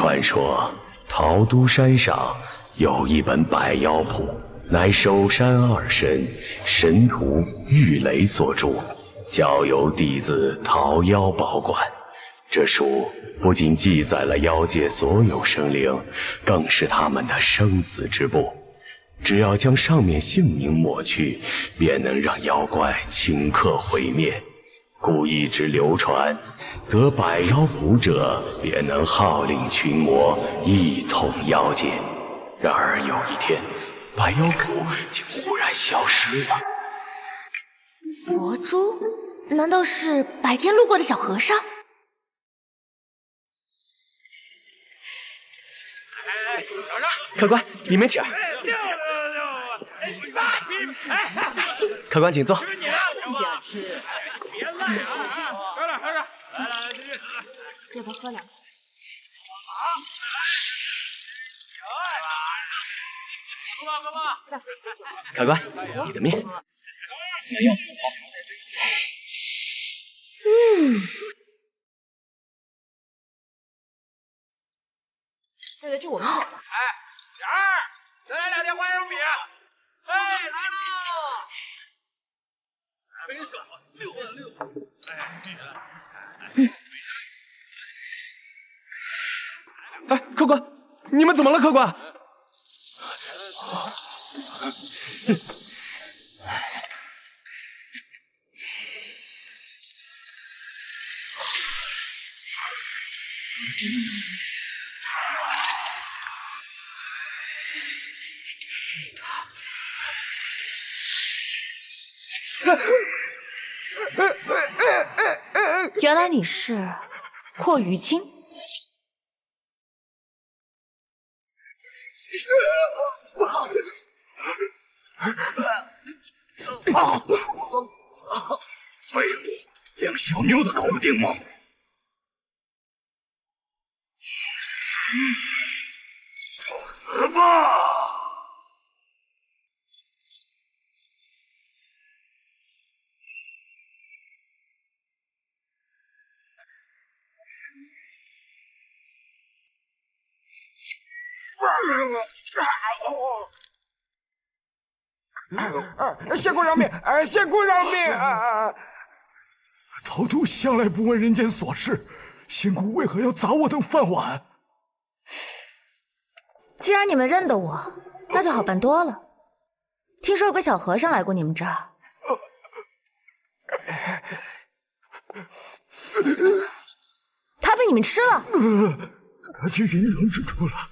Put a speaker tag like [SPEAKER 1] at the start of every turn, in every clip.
[SPEAKER 1] 传说桃都山上有一本百妖谱，乃守山二神徒郁垒所著，交由弟子桃妖保管。这书不仅记载了妖界所有生灵，更是他们的生死之簿。只要将上面姓名抹去，便能让妖怪顷刻毁灭。故一直流传，得百妖谱者便能号令群魔，一统妖界。然而有一天，百妖谱竟忽然消失了。
[SPEAKER 2] 佛珠？难道是白天路过的小和尚？
[SPEAKER 3] 客官，里面请。客官，请坐。
[SPEAKER 4] 别赖啊！喝点，来，继续。
[SPEAKER 2] 要不喝两口？
[SPEAKER 3] 客官，你的面。
[SPEAKER 2] 这个就我们俩的。
[SPEAKER 4] 小二，再来2天花生米。来喽！没少6万6。
[SPEAKER 3] 哎，客官，你们怎么了，客官？
[SPEAKER 2] 原来你是阔鱼青。
[SPEAKER 1] 废物，连小妞都搞不定吗？受死吧！
[SPEAKER 4] 仙姑饶命！仙姑饶命！
[SPEAKER 5] 桃都向来不问人间琐事，仙姑为何要砸我等饭碗？
[SPEAKER 2] 既然你们认得我，那就好办多了。听说有个小和尚来过你们这儿，他被你们吃了。
[SPEAKER 5] 他去云娘之处了。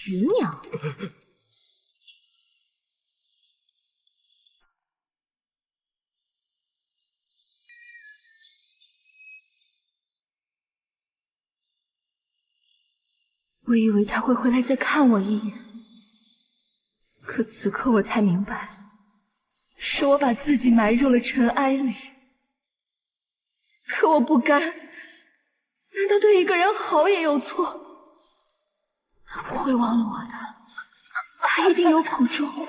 [SPEAKER 2] 云娘？
[SPEAKER 6] 我以为他会回来再看我一眼，可此刻我才明白，是我把自己埋入了尘埃里。可我不甘，难道对一个人好也有错？他不会忘了我的，他一定有苦衷。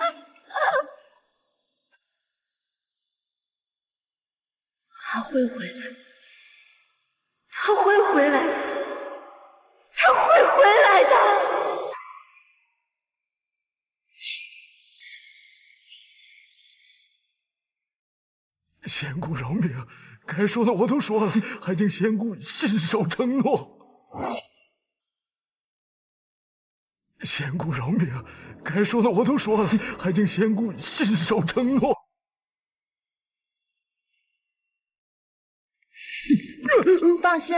[SPEAKER 6] 他会回来，他会回来的。他会回来的。
[SPEAKER 5] 仙姑饶命！该说的我都说了，还请仙姑信守承诺。仙姑饶命！该说的我都说了，还请仙姑信守承诺。
[SPEAKER 2] 放心，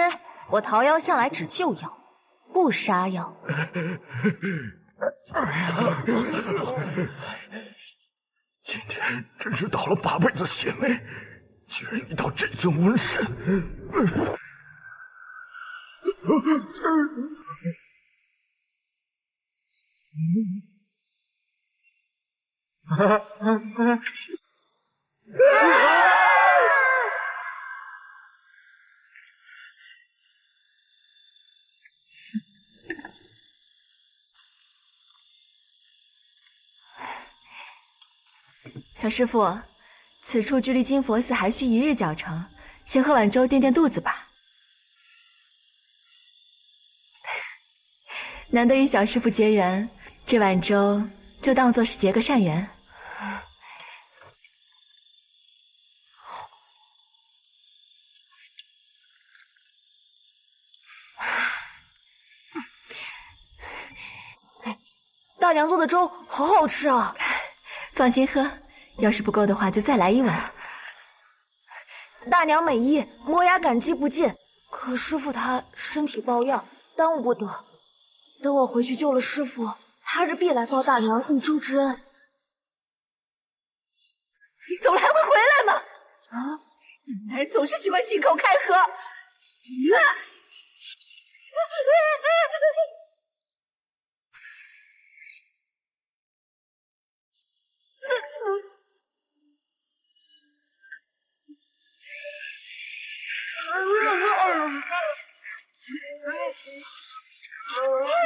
[SPEAKER 2] 我桃妖向来只救妖，不杀妖。
[SPEAKER 5] 今天真是倒了8辈子血霉，居然遇到这尊瘟神。
[SPEAKER 6] 小师傅，此处距离金佛寺还需1日脚程，先喝碗粥垫垫肚子吧。难得与小师傅结缘，这碗粥就当做是结个善缘。
[SPEAKER 2] 大娘做的粥好好吃啊！
[SPEAKER 6] 放心喝，要是不够的话就再来一碗。
[SPEAKER 2] 大娘美意，磨牙感激不尽。可师傅他身体抱恙，耽误不得。等我回去救了师傅，他日必来报大娘一粥之恩。
[SPEAKER 6] 你走了还会回来吗？啊！男人总是喜欢信口开河。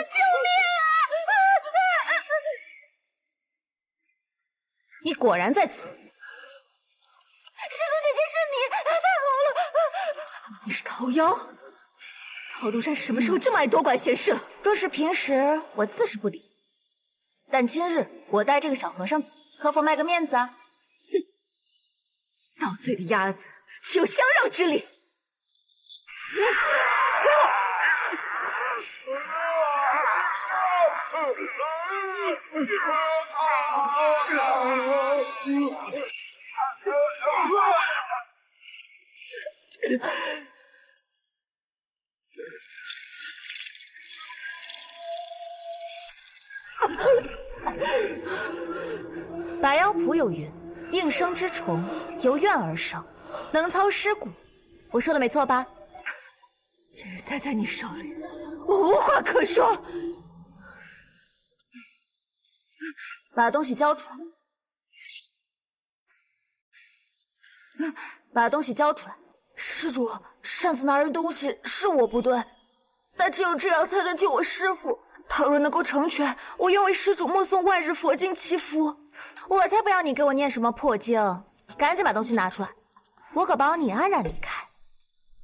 [SPEAKER 6] 救命啊！
[SPEAKER 2] 你果然在此。施主姐姐是你，太好了！
[SPEAKER 6] 你是桃妖？桃都山什么时候这么爱多管闲事了？
[SPEAKER 2] 若是平时，我自是不理。但今日我带这个小和尚走，可否卖个面子啊？
[SPEAKER 6] 哼！闹醉的鸭子，岂有相让之理？
[SPEAKER 2] 百妖谱有云：应声之虫，由怨而生，能操尸骨。我说的没错吧？
[SPEAKER 6] 今日栽在你手里，我无话可说。
[SPEAKER 2] 把东西交出来！把东西交出来！施主，擅自拿人东西是我不对，但只有这样才能救我师父。他若能够成全，我愿为施主默诵万日佛经祈福。我才不要你给我念什么破经，赶紧把东西拿出来，我可保你安然离开。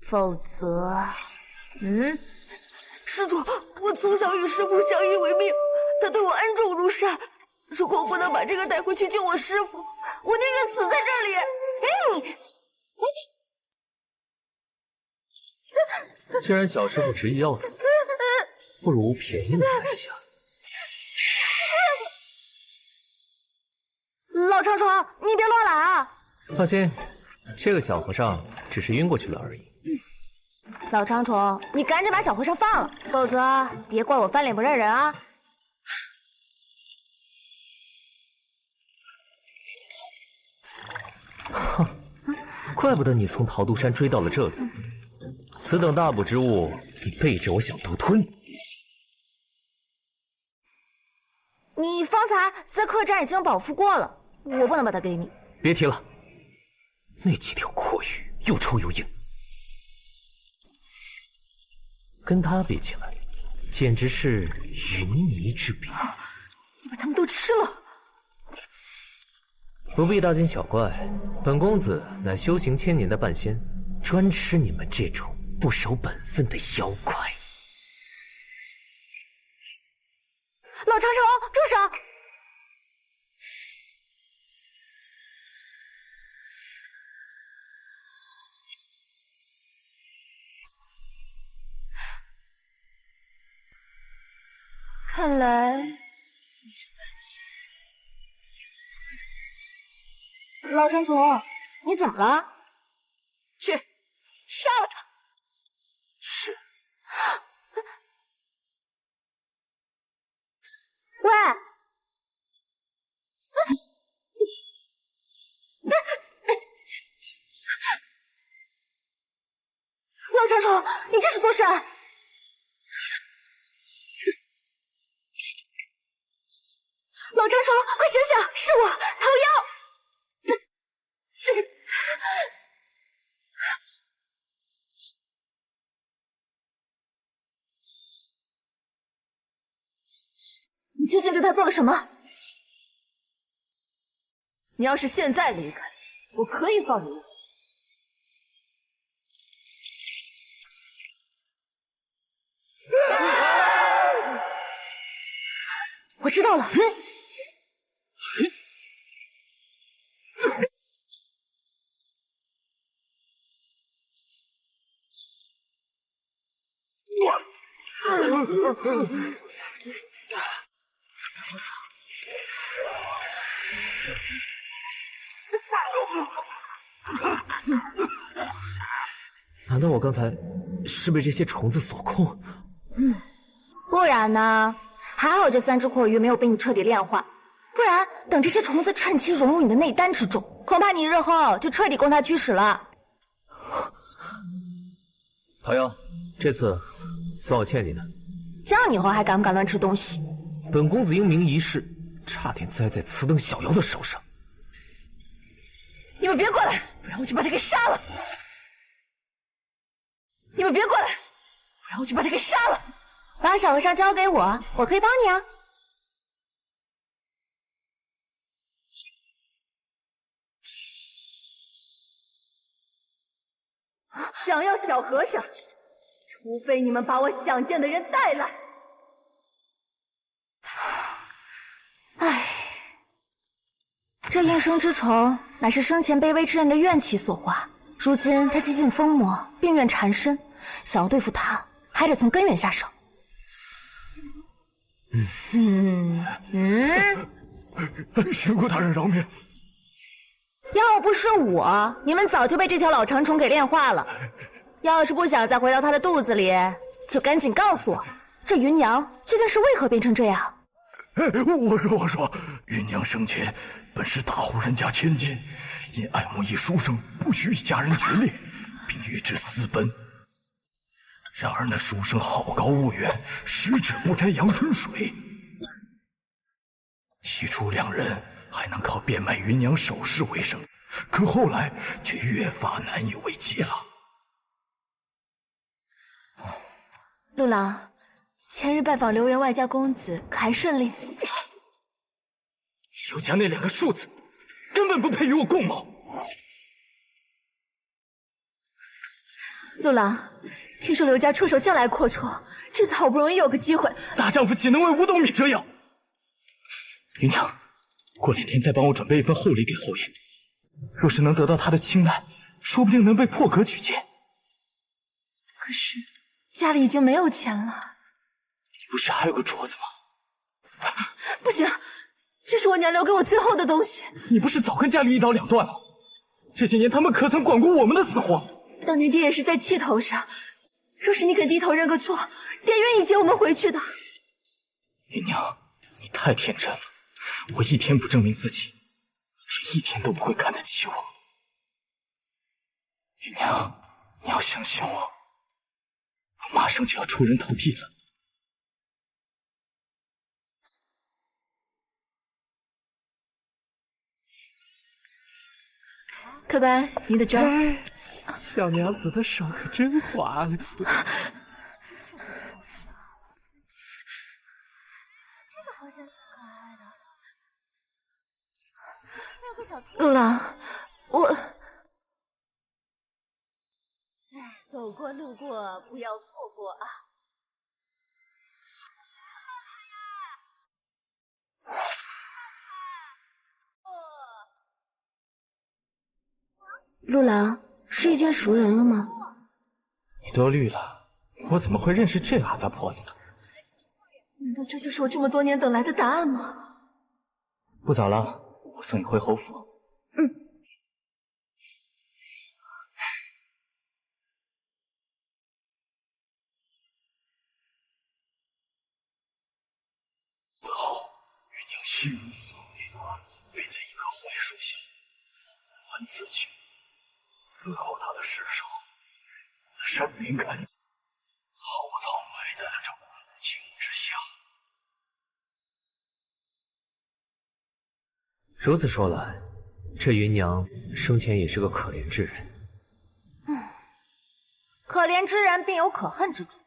[SPEAKER 2] 否则，施主，我从小与师父相依为命，他对我恩重如山。如果我不能把这个带回去救我师父，我宁愿死在这里。
[SPEAKER 7] 既然小师傅执意要死，不如便宜了在下。
[SPEAKER 2] 老长虫，你别乱来啊！
[SPEAKER 7] 放心，这个小和尚只是晕过去了而已。
[SPEAKER 2] 老长虫，你赶紧把小和尚放了，否则别怪我翻脸不认人啊！
[SPEAKER 7] 哼，怪不得你从桃都山追到了这里。此等大补之物，你背着我想独吞？
[SPEAKER 2] 你方才在客栈已经饱腹过了，我不能把它给你。
[SPEAKER 7] 别提了，那几条阔鱼又臭又硬，跟它比起来，简直是云泥之别。
[SPEAKER 6] 你把它们都吃了？
[SPEAKER 7] 不必大惊小怪，本公子乃修行千年的半仙，专吃你们这种不守本分的妖怪。
[SPEAKER 2] 老长虫，住手！看来你这半仙老长虫，你怎么了？
[SPEAKER 6] 去，杀了他！
[SPEAKER 7] 是。
[SPEAKER 2] 喂，老长虫，你这是做甚？老长虫，快醒醒，是我，桃妖！你究竟对他做了什么？
[SPEAKER 6] 你要是现在离开，我可以放你走。
[SPEAKER 2] 知道了。
[SPEAKER 7] 难道我刚才是被这些虫子所控？
[SPEAKER 2] 不然呢？还好这3只火鱼没有被你彻底炼化，不然等这些虫子趁机融入你的内丹之中，恐怕你日后就彻底供它驱使了。
[SPEAKER 7] 桃夭，这次算我欠你的。
[SPEAKER 2] 这样你以后还敢不敢乱吃东西？
[SPEAKER 7] 本公子英明一世，差点栽在此等小妖的手上。
[SPEAKER 6] 你们别过来，不然我就把他给杀了！你们别过来，不然我就把他给杀了！
[SPEAKER 2] 把小和尚交给我，我可以帮你啊。
[SPEAKER 6] 想要小和尚，除非你们把我想见的人带来。
[SPEAKER 2] 唉，这应生之虫乃是生前卑微之人的怨气所化，如今他几近疯魔，病怨缠身，想要对付他，还得从根源下手。
[SPEAKER 5] 仙姑大人饶命！
[SPEAKER 2] 要不是我，你们早就被这条老长虫给炼化了。要是不想再回到他的肚子里，就赶紧告诉我，这芸娘究竟是为何变成这样？
[SPEAKER 5] 我说，芸娘生前本是大户人家千金，因爱慕一书生，不许与家人决裂，并与之私奔。然而那书生好高骛远，十指不沾阳春水。起初两人还能靠变卖芸娘首饰为生，可后来却越发难以为继了。
[SPEAKER 6] 陆郎，前日拜访刘员外家公子，可还顺利？
[SPEAKER 5] 刘家那2个庶子根本不配与我共谋。
[SPEAKER 6] 陆郎，听说刘家出手向来阔绰，这次好不容易有个机会，
[SPEAKER 5] 大丈夫岂能为五斗米折腰？芸娘，过2天再帮我准备一份厚礼给后爷。若是能得到他的青睐，说不定能被破格举荐。
[SPEAKER 6] 可是家里已经没有钱了。
[SPEAKER 5] 你不是还有个镯子吗？
[SPEAKER 6] 不行，这是我娘留给我最后的东西。
[SPEAKER 5] 你不是早跟家里一刀两断了？这些年他们可曾管过我们的死活？
[SPEAKER 6] 当年爹也是在气头上，若是你肯低头认个错，爹愿意接我们回去的。
[SPEAKER 5] 芸娘，你太天真了，我一天不证明自己，你一天都不会看得起我。芸娘，你要相信我，我马上就要出人头地了。
[SPEAKER 6] 客官，您的粥。
[SPEAKER 8] 小娘子的手可真滑溜。
[SPEAKER 2] 这个好像挺可爱的。那个小兔。
[SPEAKER 6] 陆郎，我……
[SPEAKER 2] 走过路过不要错过啊！
[SPEAKER 6] 陆郎，是遇见熟人了吗？
[SPEAKER 5] 你多虑了，我怎么会认识这阿杂婆子呢？
[SPEAKER 6] 难道这就是我这么多年等来的答案吗？
[SPEAKER 5] 不早了，我送你回侯府。此后，芸娘心如死灰，便在一棵槐树下呼唤自己。最后，她的尸首山林干，草草埋在了这古井之下。
[SPEAKER 7] 如此说来，这芸娘生前也是个可怜之人。
[SPEAKER 2] 可怜之人必有可恨之处。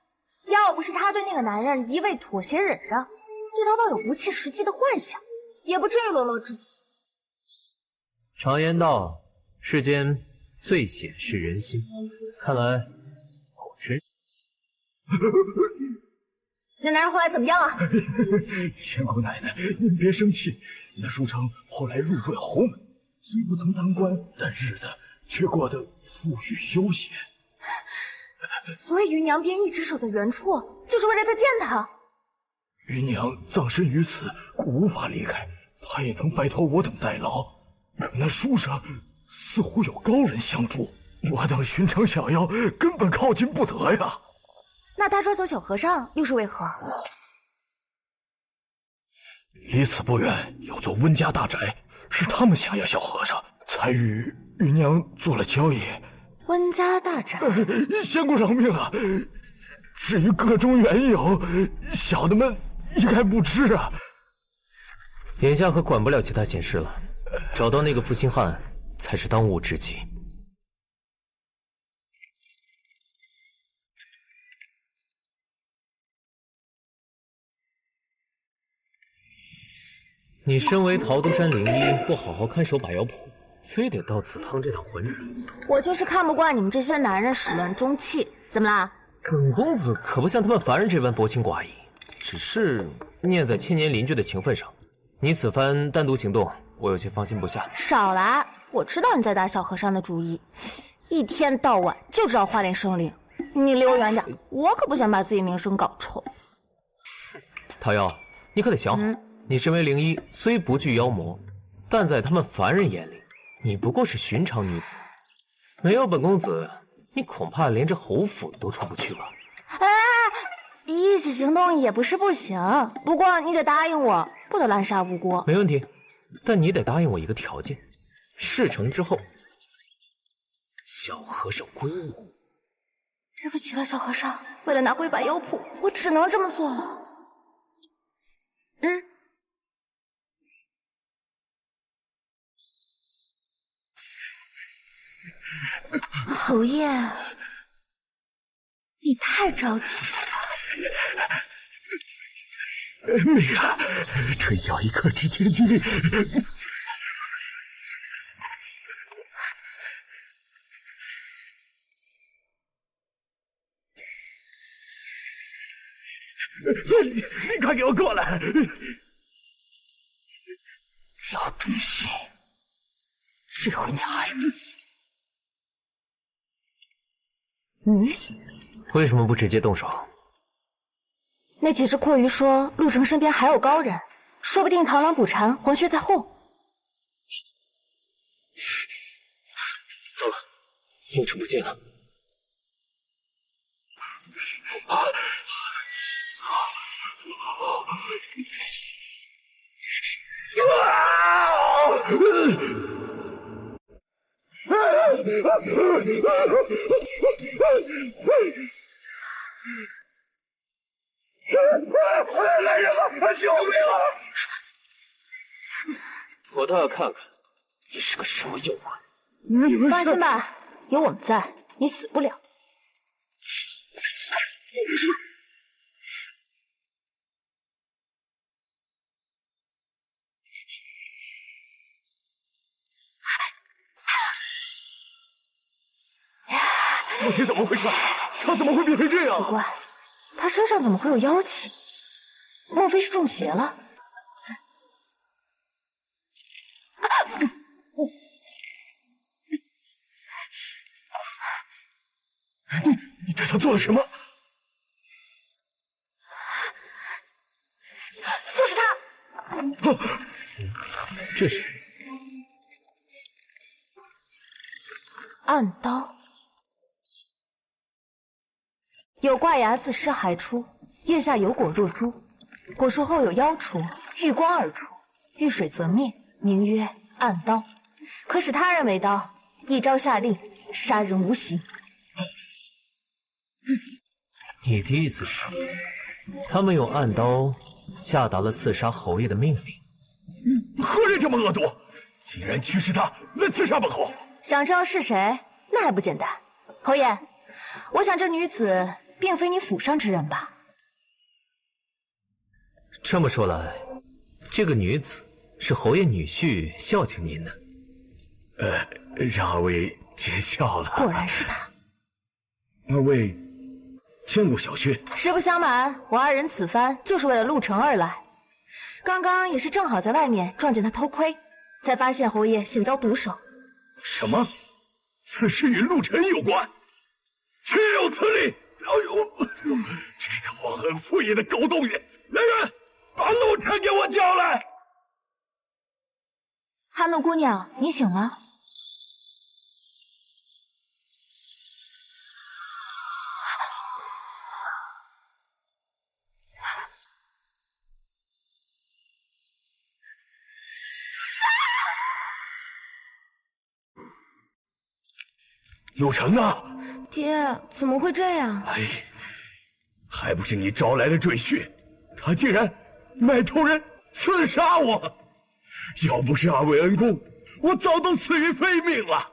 [SPEAKER 2] 要不是他对那个男人一味妥协忍让，对他抱有不切实际的幻想，也不至于沦落至此。
[SPEAKER 7] 常言道，世间最险是人心，看来果真如此。
[SPEAKER 2] 那男人后来怎么样啊？
[SPEAKER 5] 仙姑奶奶，您别生气。那书生后来入赘侯门，虽不曾当官，但日子却过得富裕悠闲。
[SPEAKER 2] 所以芸娘便一直守在原处，就是为了再见他。
[SPEAKER 5] 芸娘葬身于此，故无法离开。她也曾拜托我等代劳，可那书生似乎有高人相助，我等寻常小妖根本靠近不得呀。
[SPEAKER 2] 那他抓走小和尚又是为何？
[SPEAKER 5] 离此不远有座温家大宅，是他们想要小和尚，才与芸娘做了交易。
[SPEAKER 2] 温家大宅，
[SPEAKER 5] 仙姑饶命啊！至于个中缘由，小的们一概不知啊。
[SPEAKER 7] 眼下可管不了其他闲事了，找到那个负心汉才是当务之急。你身为桃都山灵医，不好好看守把药铺，非得到此趟这趟浑水。
[SPEAKER 2] 我就是看不惯你们这些男人始乱终弃。怎么啦？
[SPEAKER 7] 本公子可不像他们凡人这般薄情寡义，只是念在千年邻居的情分上，你此番单独行动，我有些放心不下。
[SPEAKER 2] 少来！我知道你在打小和尚的主意，一天到晚就知道花脸生灵。你离我远点，我可不想把自己名声搞臭。
[SPEAKER 7] 桃夭，你可得想好，你身为灵医，虽不惧妖魔，但在他们凡人眼里，你不过是寻常女子。没有本公子，你恐怕连这侯府都出不去吧？
[SPEAKER 2] 哎，一起行动也不是不行，不过你得答应我，不得滥杀无辜。
[SPEAKER 7] 没问题，但你得答应我一个条件：事成之后，小和尚归我。
[SPEAKER 2] 对不起了，小和尚，为了拿回把药铺，我只能这么做了。侯爷，你太着急了。
[SPEAKER 5] 美啊，春宵一刻值千金。你快给我过来！老东西，这回你还不死？
[SPEAKER 7] 为什么不直接动手？
[SPEAKER 2] 那几只阔鱼说陆城身边还有高人，说不定螳螂捕蝉，黄雀在后。
[SPEAKER 7] 糟了，应城不见了。
[SPEAKER 4] 来人了！救命啊！
[SPEAKER 7] 我倒要看看你是个什么妖怪。
[SPEAKER 2] 放心吧，有我们在，你死不了。
[SPEAKER 5] 到底怎么回事？他怎么会变成这样？
[SPEAKER 2] 奇怪，他身上怎么会有妖气？莫非是中邪了？
[SPEAKER 5] 你对他做了什么？
[SPEAKER 2] 就是他！
[SPEAKER 7] 这是
[SPEAKER 2] 暗刀，有挂芽自尸骸出，叶下有果若珠。果熟后有妖出，遇光而出，遇水则灭，名曰暗刀。可使他人为刀，一招下令，杀人无形。
[SPEAKER 7] 你的意思是，他们用暗刀下达了刺杀侯爷的命令？
[SPEAKER 5] 何人这么恶毒，竟然驱使他来刺杀本侯？
[SPEAKER 2] 想知道是谁？那还不简单。侯爷，我想这女子并非你府上之人吧？
[SPEAKER 7] 这么说来，这个女子是侯爷女婿孝敬您的。
[SPEAKER 3] 让二位见笑了。
[SPEAKER 2] 果然是他。
[SPEAKER 3] 二位见过小轩。
[SPEAKER 2] 实不相瞒，我二人此番就是为了陆程而来。刚刚也是正好在外面撞见他偷窥，才发现侯爷险遭毒手。
[SPEAKER 5] 什么？此事与陆晨有关？岂有此理！哎呦，这个忘恩负义的狗东西！来人，把陆晨给我叫来！
[SPEAKER 2] 哈怒姑娘，你醒了。
[SPEAKER 5] 陆晨呢？
[SPEAKER 2] 爹，怎么会这样？
[SPEAKER 5] 哎，还不是你招来的赘婿，他竟然买头人刺杀我！要不是二位恩公，我早都死于非命了。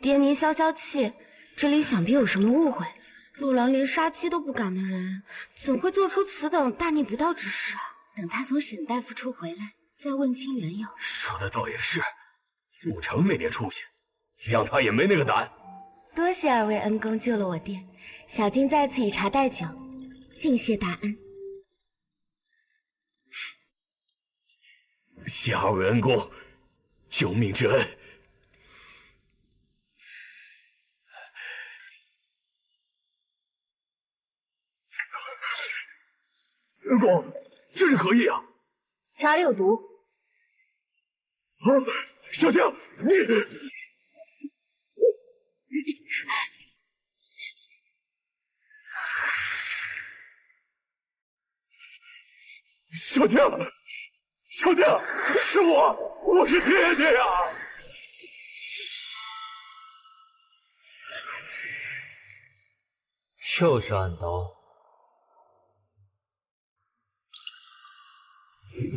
[SPEAKER 9] 爹，您消消气，这里想必有什么误会。陆郎连杀鸡都不敢的人，怎会做出此等大逆不道之事啊？等他从沈大夫处回来，再问清缘由。
[SPEAKER 5] 说的倒也是，陆程没点出息，谅他也没那个胆。
[SPEAKER 9] 多谢二位恩公救了我爹，小静在此以茶代酒，敬谢大恩。
[SPEAKER 5] 谢二位恩公救命之恩。恩公，这是何意啊？
[SPEAKER 2] 茶里有毒。
[SPEAKER 5] 小静，你。小静，小静，是我是爹爹呀！
[SPEAKER 7] 又是暗刀。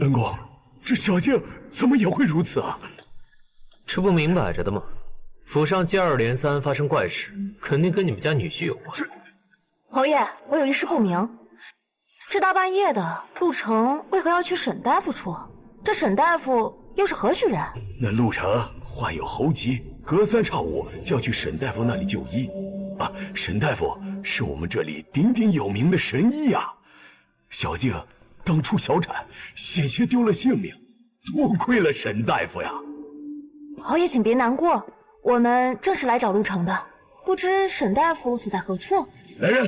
[SPEAKER 5] 恩公，这小静怎么也会如此啊？
[SPEAKER 7] 这不明摆着的吗？府上接二连三发生怪事，肯定跟你们家女婿有关。
[SPEAKER 2] 侯爷，我有一事不明。这大半夜的，陆程为何要去沈大夫处？这沈大夫又是何许人？
[SPEAKER 5] 那陆程患有喉疾，隔三差五就要去沈大夫那里就医。啊，沈大夫是我们这里鼎鼎有名的神医呀。小静当初小产，险些丢了性命，多亏了沈大夫呀。
[SPEAKER 2] 侯爷，请别难过，我们正是来找陆程的，不知沈大夫所在何处？
[SPEAKER 5] 来人！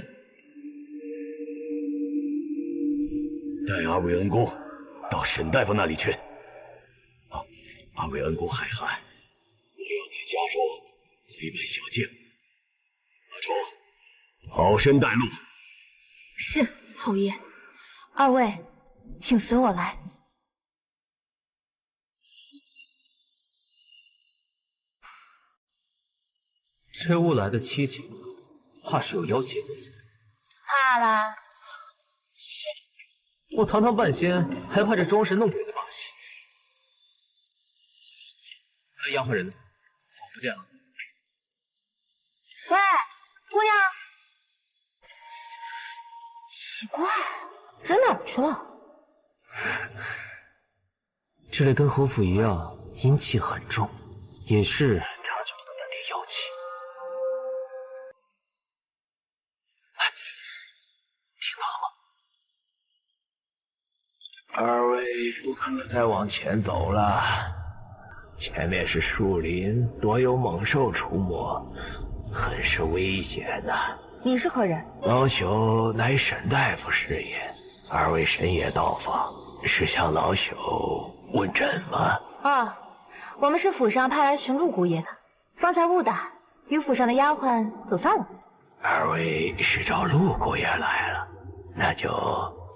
[SPEAKER 5] 带二位恩公到沈大夫那里去。啊，二位恩公海涵，你要在家中陪伴小静。阿忠，好生带路。
[SPEAKER 2] 是，侯爷。二位，请随我来。
[SPEAKER 7] 这雾来的蹊跷，怕是有妖邪作祟。
[SPEAKER 2] 怕啦。
[SPEAKER 7] 我堂堂半仙，还怕这装神弄鬼的把戏？那丫鬟人呢？怎么不见了？
[SPEAKER 2] 喂，姑娘。奇怪，人哪儿去了？
[SPEAKER 7] 这里跟侯府一样，阴气很重，也是察觉不到半点妖气。听到了吗？
[SPEAKER 10] 二位不可再往前走了，前面是树林，多有猛兽出没，很是危险呐。
[SPEAKER 2] 你是何人？
[SPEAKER 10] 老朽乃沈大夫师也，二位神爷到访，是向老朽问诊吗？
[SPEAKER 2] 啊，我们是府上派来寻陆姑爷的，方才误打，与府上的丫鬟走散了。
[SPEAKER 10] 二位是找陆姑爷来了，那就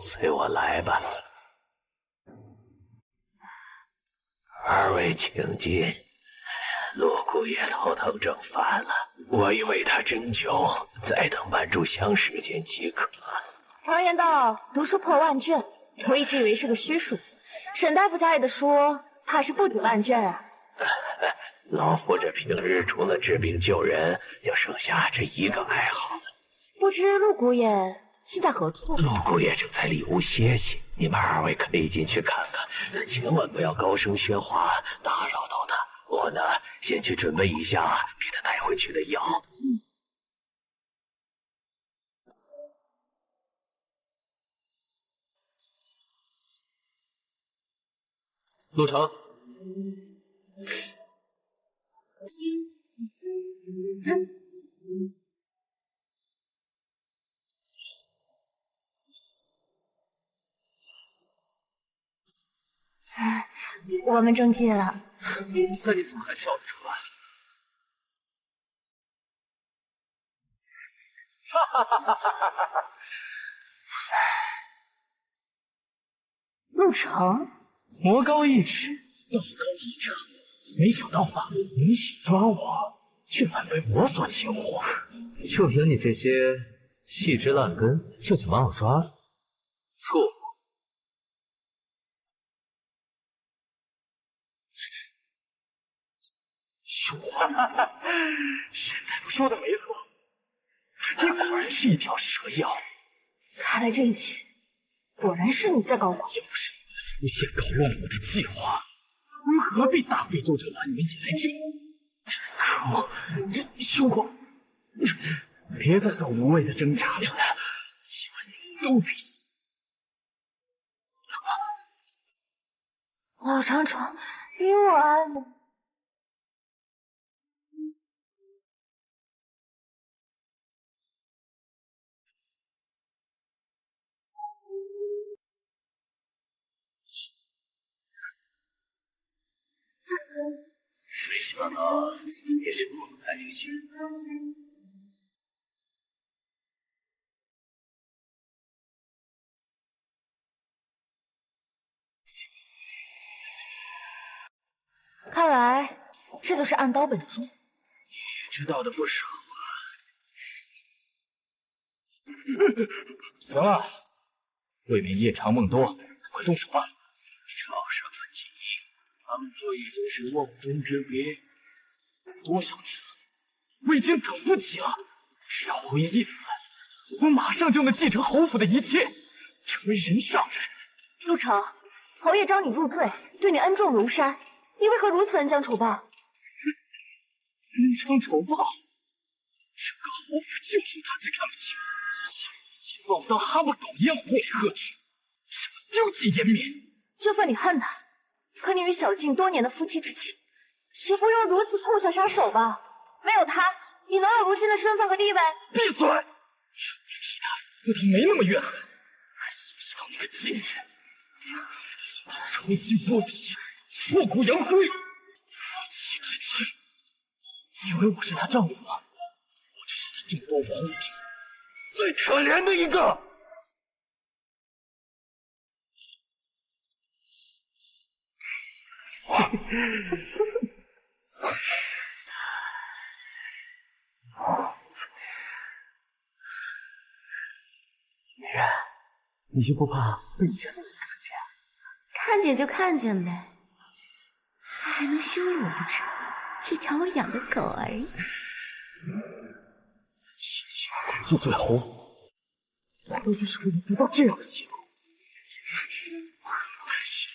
[SPEAKER 10] 随我来吧。二位请进。陆姑爷头疼症犯了，我已为他针灸，再等半炷香时间即可。
[SPEAKER 2] 常言道，读书破万卷，我一直以为是个虚数。沈大夫家里的书，怕是不止万卷啊。
[SPEAKER 10] 老夫这平日除了治病救人，就剩下这一个爱好了。
[SPEAKER 2] 不知陆姑爷现在何处？
[SPEAKER 10] 陆姑爷正在里屋歇息，你们二位可以进去看看，但千万不要高声喧哗，打扰到他。我呢，先去准备一下给他带回去的药。
[SPEAKER 7] 陆成，
[SPEAKER 2] 我们中计了。
[SPEAKER 7] 那你怎么还笑得出来？哈哈哈哈哈！
[SPEAKER 2] 陆成，
[SPEAKER 5] 魔高一尺，道高一丈，没想到吧？你想抓我，却反被我所擒获。
[SPEAKER 7] 就凭你这些细枝烂根，就想把我抓住？错误！
[SPEAKER 5] 兄皇，沈大夫说的没错，你果然是一条蛇妖。
[SPEAKER 2] 看来这一切果然是你在搞鬼。
[SPEAKER 5] 要不是你们的出现搞乱了我的计划，又何必大费周折把你们引来这？可恶！这兄皇，别再做无谓的挣扎了，今晚你们都得死！
[SPEAKER 2] 老长城，因我爱你。
[SPEAKER 10] 没想到也是这么快就醒了。
[SPEAKER 2] 看来这就是暗刀本尊。
[SPEAKER 5] 你知道的不少啊。行了，未免夜长梦多，快动手吧。
[SPEAKER 10] 朝上的记忆，当初已经是瓮中之鳖。
[SPEAKER 5] 多少年了，我已经等不及了。只要侯爷一死，我马上就能继承侯府的一切，成为人上人。
[SPEAKER 2] 陆成，侯爷招你入赘，对你恩重如山，你为何如此恩将仇报？
[SPEAKER 5] 恩将仇报，整个侯府就是他最看不起，在下以前把我当哈巴狗一样祸里贺去，什么丢尽颜面。
[SPEAKER 2] 就算你恨他，可你与小静多年的夫妻之情，也不用如此痛下杀手吧？没有他，你能有如今的身份和地位？
[SPEAKER 5] 闭嘴！让你替他，我倒没那么怨恨。还是知道那个贱人，将他抽筋剥皮，挫骨扬灰。夫妻之情，你以为我是他丈夫吗？我只是他众多王子中最可怜的一个。
[SPEAKER 8] 美人，你就不怕被家人看见？
[SPEAKER 9] 看见就看见呗，他还能羞辱我不成？一条我养的狗而已。
[SPEAKER 5] 七七八八入赘侯府，难道就是为了得到这样的结果？可惜，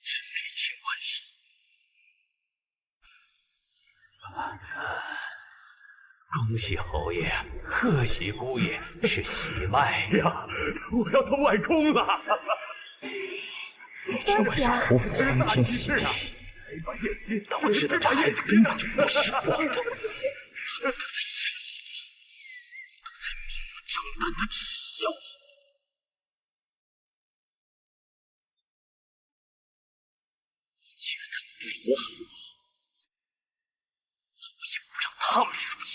[SPEAKER 5] 是历经万事。
[SPEAKER 10] 恭喜侯爷，贺喜姑爷，是喜脉
[SPEAKER 5] 呀！我要当外公了。那天晚上侯府欢天喜地，导致的这孩子根本就不是我的。他在笑，他在明目张胆的耻笑。既然他们不理我好，我也不让他们入侵。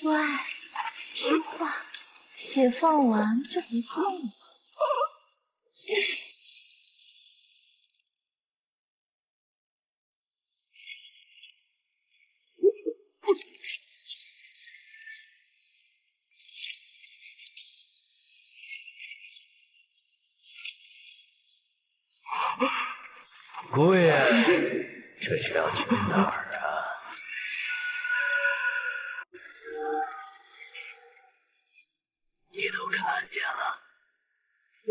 [SPEAKER 9] 乖，听话，血放完就不痛了。
[SPEAKER 10] 姑爷，这是要去哪儿啊？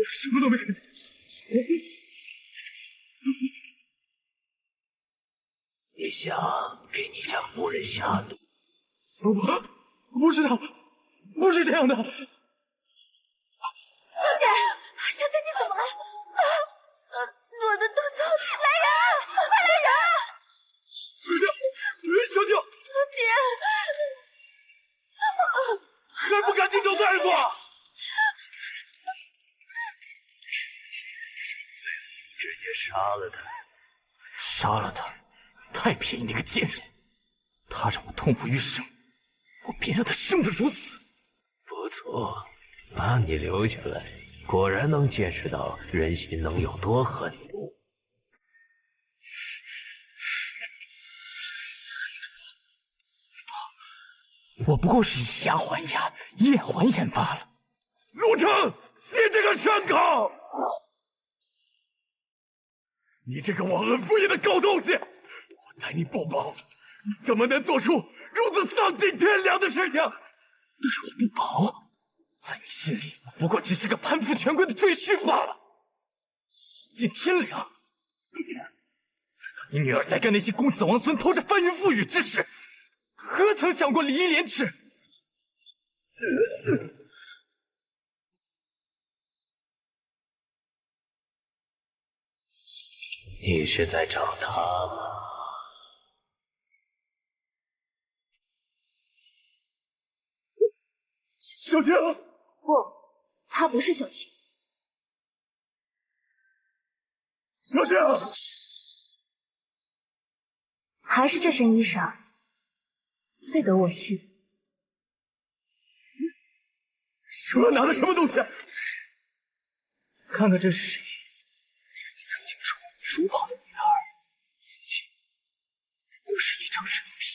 [SPEAKER 5] 我什么都没看见。
[SPEAKER 10] 你想给你家夫人下毒？
[SPEAKER 5] 不是的，不是这样的。小姐，
[SPEAKER 2] 小姐，你怎么了？我的肚子，来人！快来人！
[SPEAKER 5] 小姐，
[SPEAKER 2] 爹，
[SPEAKER 5] 还不赶紧找大夫！
[SPEAKER 10] 直接杀了他！
[SPEAKER 5] 杀了他！太便宜那个贱人！他让我痛不欲生，我便让他生不如死。
[SPEAKER 10] 不错，把你留下来，果然能见识到人心能有多狠毒。
[SPEAKER 5] 我不过是以牙还牙，以眼还眼罢了。陆成，你这个牲口！你这个忘恩负义的狗东西！我待你不薄，你怎么能做出如此丧尽天良的事情？待我不薄，在你心里，我不过只是个攀附权贵的赘婿罢了。丧尽天良！难道你女儿在跟那些公子王孙偷着翻云覆雨之时，何曾想过礼义廉耻？
[SPEAKER 10] 你是在找他吗？
[SPEAKER 5] 小姐，
[SPEAKER 2] 不，他不是小姐。
[SPEAKER 5] 小姐，
[SPEAKER 2] 还是这身衣裳最得我心。
[SPEAKER 5] 手上拿的什么东西？看看这是谁？你曾经宠你如宝的女儿，如今不过是一张人皮。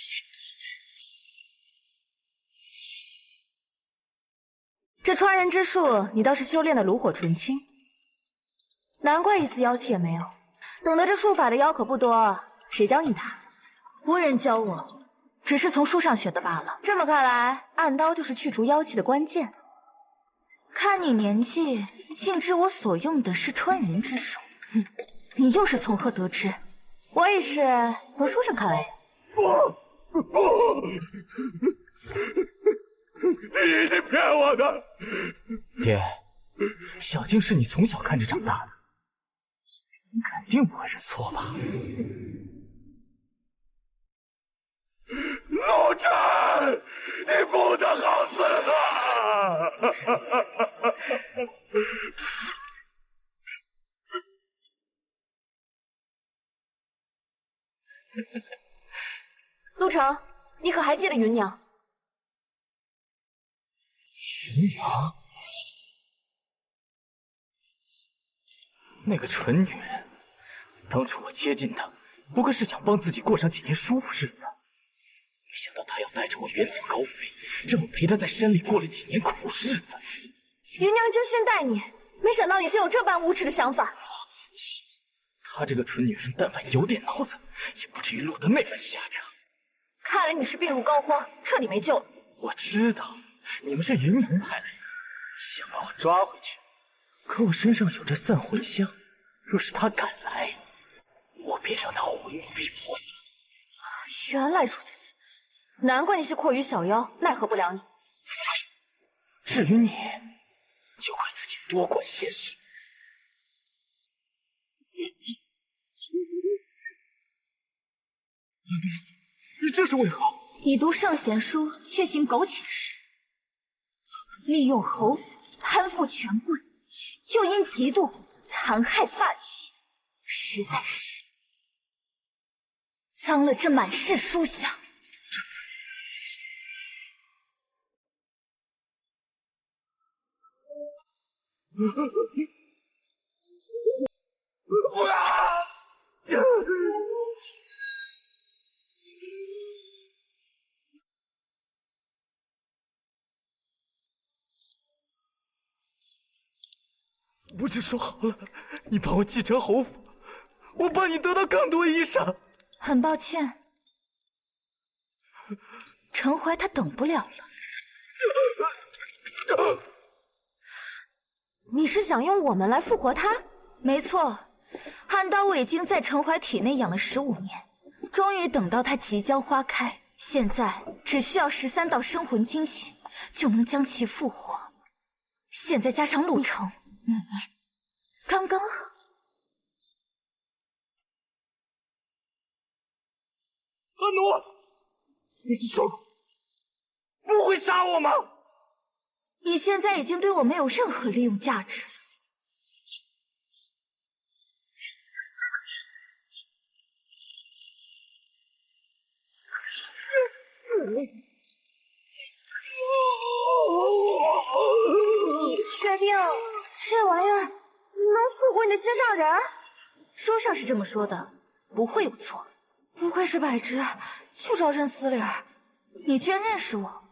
[SPEAKER 2] 这穿人之术，你倒是修炼的炉火纯青，难怪一丝妖气也没有。懂得这术法的妖可不多，谁教你的？无人教我，只是从书上学的罢了。这么看来，暗刀就是去除妖气的关键。看你年纪，竟知我所用的是穿人之术。你又是从何得知？我也是从书上看来的。
[SPEAKER 5] 不！你一定骗我的！爹，小静是你从小看着长大的，你肯定不会认错吧？陆晨，你不得好死啊！
[SPEAKER 2] 陆成，你可还记得云娘？
[SPEAKER 5] 云娘，那个蠢女人，当初我接近她，不过是想帮自己过上几年舒服日子，没想到她要带着我远走高飞，让我陪她在山里过了几年苦日子。
[SPEAKER 2] 云娘真心待你，没想到你竟有这般无耻的想法。
[SPEAKER 5] 她这个蠢女人，但凡有点脑子，也不至于落得那般下场。
[SPEAKER 2] 看来你是病入膏肓，彻底没救了。
[SPEAKER 5] 我知道你们是云娘派来的，想把我抓回去，可我身上有着散魂香，若是她敢来，我便让她魂飞魄散。
[SPEAKER 2] 原来如此，难怪那些阔鱼小妖奈何不了你。
[SPEAKER 5] 至于你，就怪自己多管闲事。你这是为何？
[SPEAKER 2] 你读圣贤书，却行苟且事，利用侯府攀附权贵，又因嫉妒残害发妻，实在是脏了这满室书香。
[SPEAKER 5] 不是说好了，你帮我继承侯府，我帮你得到更多衣裳。
[SPEAKER 2] 很抱歉，陈怀他等不了了。你是想用我们来复活他？没错，汉刀我已经在陈怀体内养了15年，终于等到它即将花开，现在只需要13道生魂精血就能将其复活。现在加上路程，刚刚好。
[SPEAKER 5] 阿奴，你是说不会杀我吗？
[SPEAKER 2] 你现在已经对我没有任何利用价值。你确定这玩意儿能复活你的心上人？书上是这么说的，不会有错。不愧是柏芝，就知道认死理儿。你居然认识我？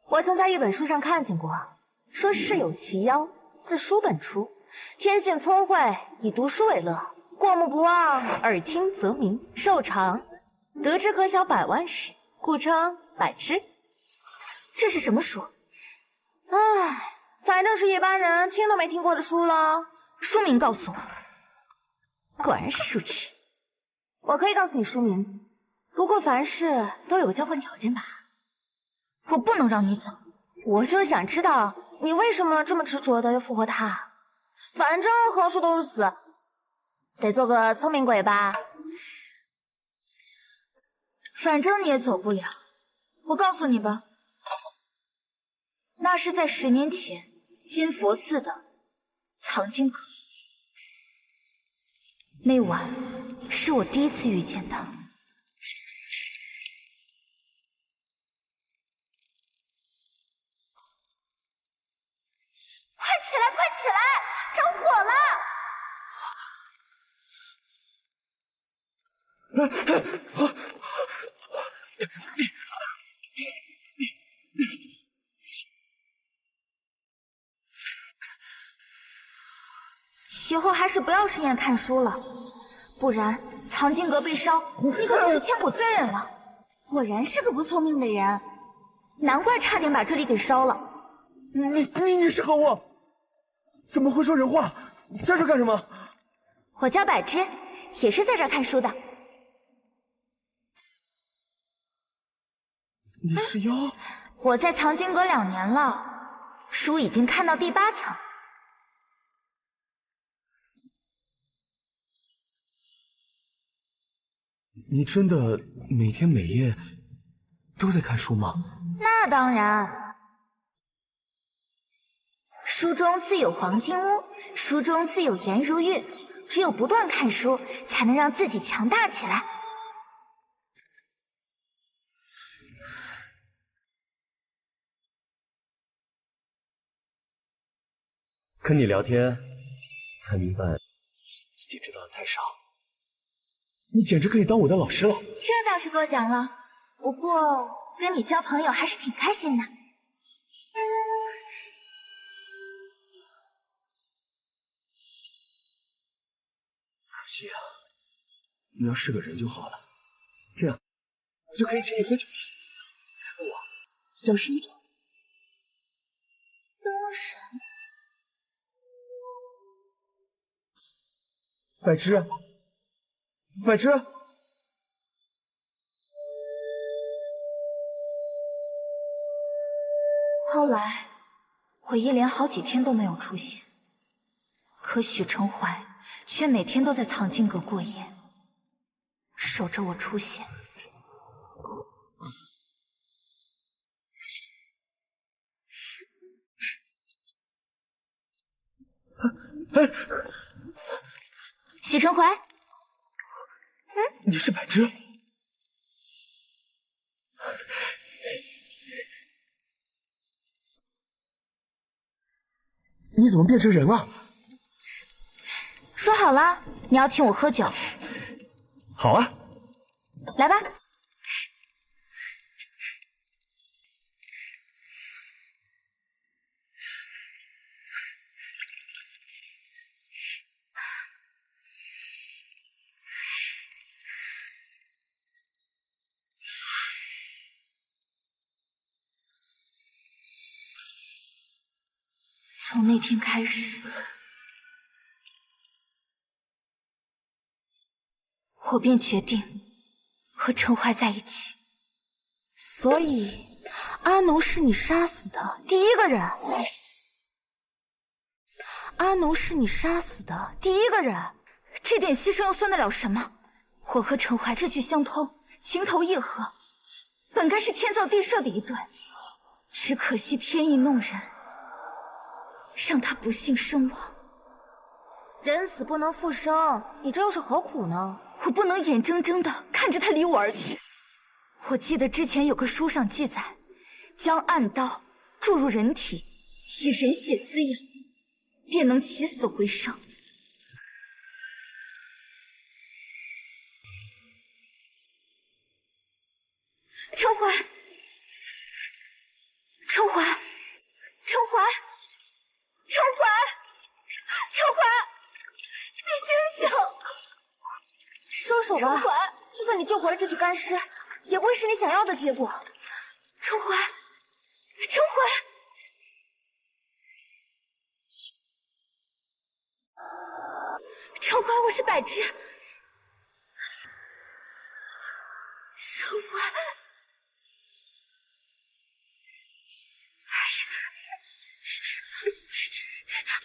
[SPEAKER 2] 我曾在一本书上看见过，说世有奇妖，自书本出，天性聪慧，以读书为乐，过目不忘，耳听则明，寿长，得之可晓百万世，故称柏芝。这是什么书？唉，反正是一般人听都没听过的书了。书名告诉我，果然是书痴。我可以告诉你书名，不过凡事都有个交换条件吧。我不能让你走，我就是想知道你为什么这么执着的要复活他。反正横竖都是死，得做个聪明鬼吧。反正你也走不了，我告诉你吧，那是在10年前金佛寺的藏经阁。那晚是我第一次遇见他。快起来，快起来，着火了！以后还是不要深夜看书了，不然藏经阁被烧，你可就是千古罪人了。果然是个不聪明的人，难怪差点把这里给烧了。
[SPEAKER 3] 你是何物？怎么会说人话？在这干什么？
[SPEAKER 2] 我叫柏芝，也是在这儿看书的。
[SPEAKER 3] 你是妖？
[SPEAKER 2] 我在藏经阁2年了，书已经看到第8层。
[SPEAKER 3] 你真的每天每夜都在看书吗？
[SPEAKER 2] 那当然，书中自有黄金屋，书中自有颜如玉。只有不断看书，才能让自己强大起来。
[SPEAKER 3] 跟你聊天，才明白自己知道的太少。你简直可以当我的老师了。
[SPEAKER 2] 这倒是过奖了，不过跟你交朋友还是挺开心的。
[SPEAKER 3] 可惜啊，你要是个人就好了，这样我就可以请你喝酒了，再和我相识一场。
[SPEAKER 2] 灯神，
[SPEAKER 3] 柏芝，柏芝。
[SPEAKER 2] 后来我一连好几天都没有出现，可许承怀却每天都在藏经阁过夜，守着我出现。许承怀，
[SPEAKER 3] 你是柏芝？你怎么变成人了？
[SPEAKER 2] 说好了，你要请我喝酒。
[SPEAKER 3] 好啊，
[SPEAKER 2] 来吧。从那天开始，我便决定和陈怀在一起。所以，阿奴是你杀死的第一个人。阿奴是你杀死的第一个人，这点牺牲又算得了什么？我和陈怀志趣相通，情投意合，本该是天造地设的一对，只可惜天意弄人，让他不幸身亡。人死不能复生，你这又是何苦呢？我不能眼睁睁地看着他离我而去。我记得之前有个书上记载，将暗刀注入人体，以人血滋养，便能起死回生。陈怀，陈怀，陈怀，陈怀，陈怀，你醒醒！收手吧，陈怀，就算你救活了这具干尸，也不会是你想要的结果。陈怀，陈怀，陈怀，我是柏芝。陈怀。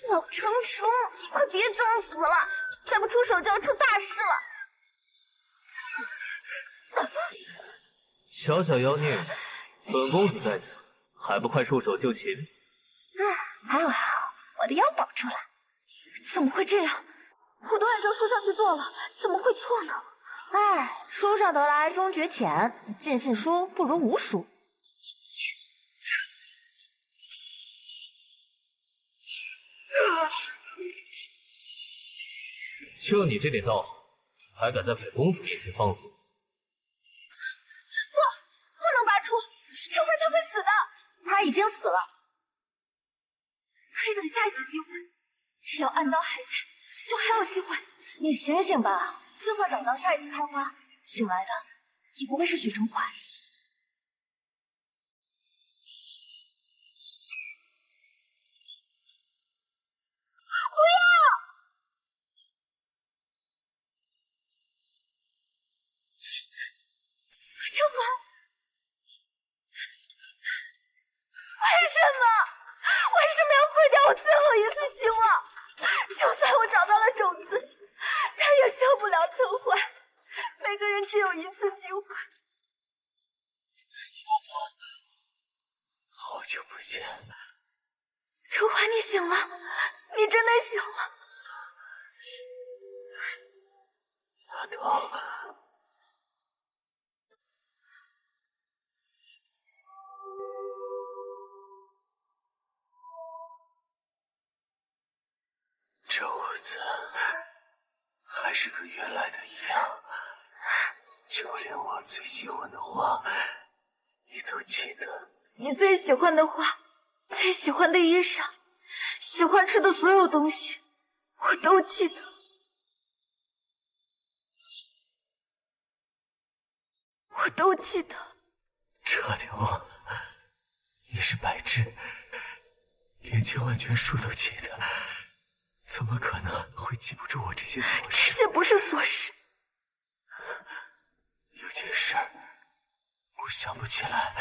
[SPEAKER 2] 老长虫，你快别装死了，再不出手就要出大事了。
[SPEAKER 7] 小小妖孽，本公子在此，还不快束手就擒？
[SPEAKER 2] 还好还好，我的腰保住了。怎么会这样？我都按照书上去做了，怎么会错呢？哎，书上得来终觉浅，尽信书不如无书。
[SPEAKER 7] 就你这点道行，还敢在本公子面前放肆？
[SPEAKER 2] 不能拔出，陈慧他会死的。他已经死了，可以等下一次机会。只要暗刀还在，就还有机会。你醒醒吧，就算等到下一次开花，醒来的也不会是许成怀。陈怀，为什么要毁掉我最后一次希望？就算我找到了种子，它也救不了陈怀。每个人只有一次机会。
[SPEAKER 10] 好久不见，
[SPEAKER 2] 陈怀，你醒了，你真的醒了。
[SPEAKER 10] 丫头。这屋子还是跟原来的一样，就连我最喜欢的花，你都记得。
[SPEAKER 2] 你最喜欢的花，最喜欢的衣裳，喜欢吃的所有东西，我都记得。我都记得。
[SPEAKER 10] 差点忘了，你是柏芝，连千万卷书都记得。怎么可能会记不住我这些琐事？
[SPEAKER 2] 这些不是琐事。
[SPEAKER 10] 有件事儿，我想不起来，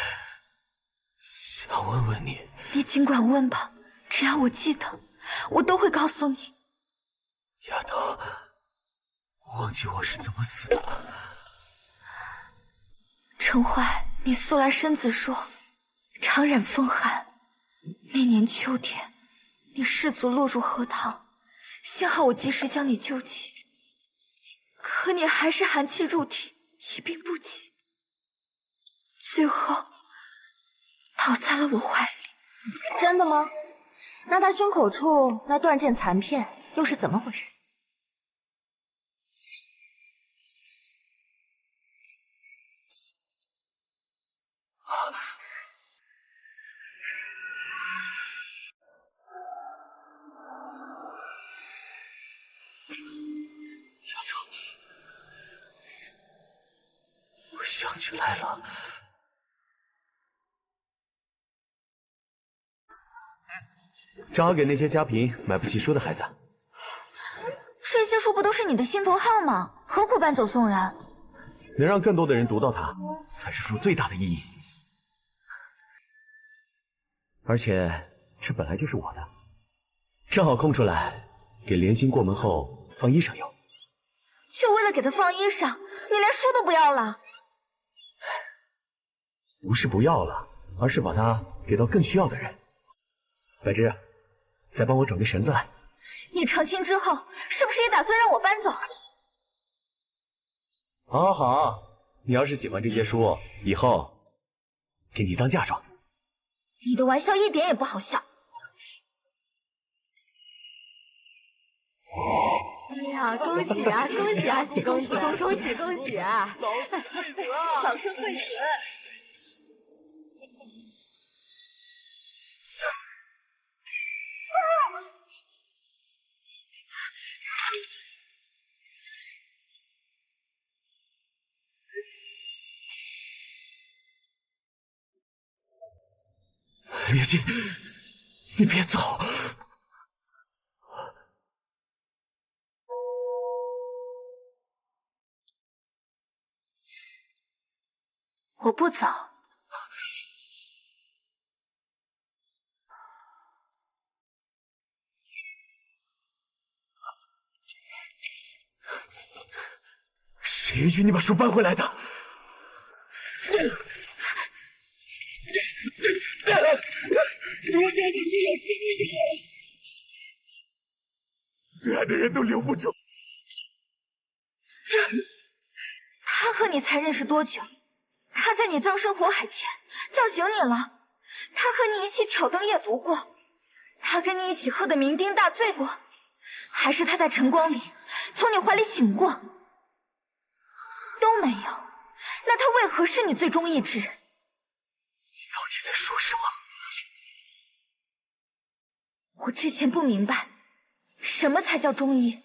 [SPEAKER 10] 想问问你。
[SPEAKER 2] 你尽管问吧，只要我记得，我都会告诉你。
[SPEAKER 10] 丫头，忘记我是怎么死的？
[SPEAKER 2] 陈怀，你素来身子弱，常染风寒。那年秋天，你失足落入荷塘。幸好我及时将你救起，可你还是寒气入体，一病不起，最后倒在了我怀里。真的吗？那他胸口处那断剑残片又是怎么回事？
[SPEAKER 10] 我想起来了，
[SPEAKER 3] 正好给那些家贫买不起书的孩子。
[SPEAKER 2] 这些书不都是你的心头好吗？何苦搬走送人？
[SPEAKER 3] 能让更多的人读到它，才是书最大的意义。而且这本来就是我的，正好空出来给莲心过门后放衣裳用。
[SPEAKER 2] 就为了给他放衣裳，你连书都不要了？
[SPEAKER 3] 不是不要了，而是把它给到更需要的人。柏芝，再帮我找个绳子来。
[SPEAKER 2] 你成亲之后，是不是也打算让我搬走？
[SPEAKER 3] 好，好，好，你要是喜欢这些书，以后给你当嫁妆。
[SPEAKER 2] 你的玩笑一点也不好笑。
[SPEAKER 11] 哎呀，恭喜啊，恭喜啊，喜公子，恭喜恭喜啊！
[SPEAKER 4] 早生贵子啊！
[SPEAKER 11] 早生贵子！
[SPEAKER 5] 莲心，你别走！
[SPEAKER 2] 我不走。
[SPEAKER 5] 谁允许你把书搬回来的？我家的书要是你的，最爱的人都留不住。
[SPEAKER 2] 他和你才认识多久？他在你葬身火海前叫醒你了，他和你一起挑灯夜读过，他跟你一起喝得酩酊大醉过，还是他在晨光里从你怀里醒过？都没有，那他为何是你最中意之人？
[SPEAKER 5] 你到底在说什么？
[SPEAKER 2] 我之前不明白什么才叫中意，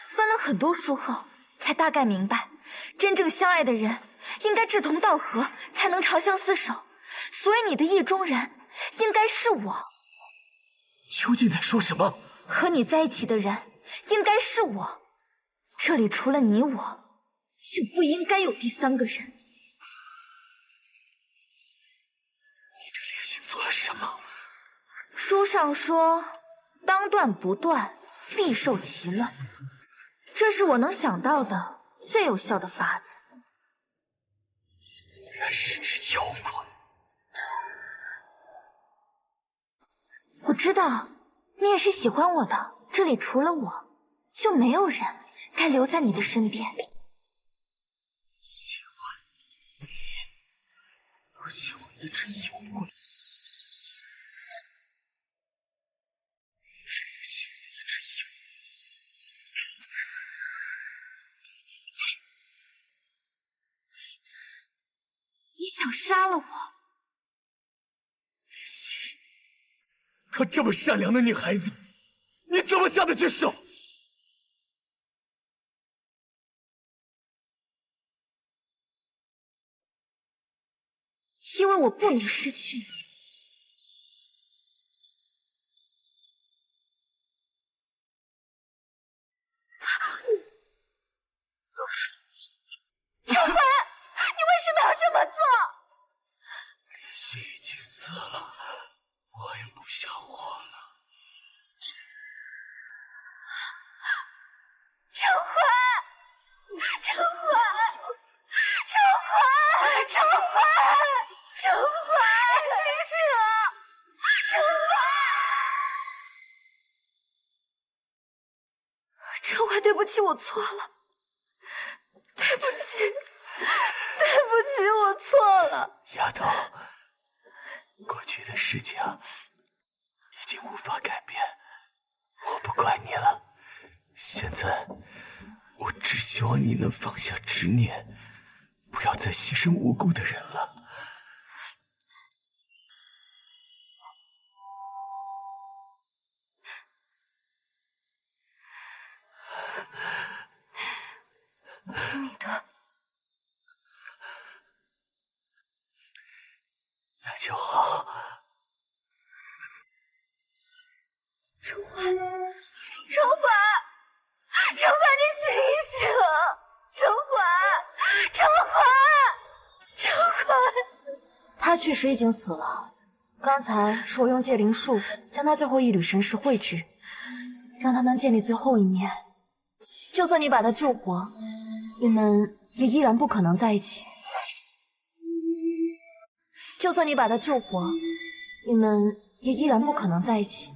[SPEAKER 2] 分了很多书后才大概明白，真正相爱的人应该志同道合，才能长相厮守。所以你的意中人应该是我。
[SPEAKER 5] 究竟在说什么？
[SPEAKER 2] 和你在一起的人应该是我，这里除了你我，就不应该有第三个人。你
[SPEAKER 5] 这莲心做了什么？
[SPEAKER 2] 书上说，当断不断，必受其乱。这是我能想到的最有效的法子。
[SPEAKER 5] 原来是只妖怪。
[SPEAKER 2] 我知道你也是喜欢我的，这里除了我，就没有人该留在你的身边。
[SPEAKER 5] 喜欢你，我喜欢一只妖怪。
[SPEAKER 2] 你想杀了我？
[SPEAKER 5] 她这么善良的女孩子，你怎么下得去手？
[SPEAKER 2] 因为我不能失去你。陈怀，你为什么要这么做？
[SPEAKER 5] 莲心已经死了，我也不想活了。
[SPEAKER 2] 陈怀，陈怀，陈怀，陈怀，陈怀，醒醒啊！陈怀，陈怀，对不起，我错了。对不起，对不起，我错了。
[SPEAKER 5] 丫头，过去的事情已经无法改变，我不怪你了。现在，我只希望你能放下执念，不要再牺牲无辜的人了。
[SPEAKER 2] 听你的。
[SPEAKER 5] 那就好。
[SPEAKER 2] 他确实已经死了。刚才是我用界灵术将他最后一缕神识绘制，让他能见你最后一面。就算你把他救活，你们也依然不可能在一起。就算你把他救活，你们也依然不可能在一起。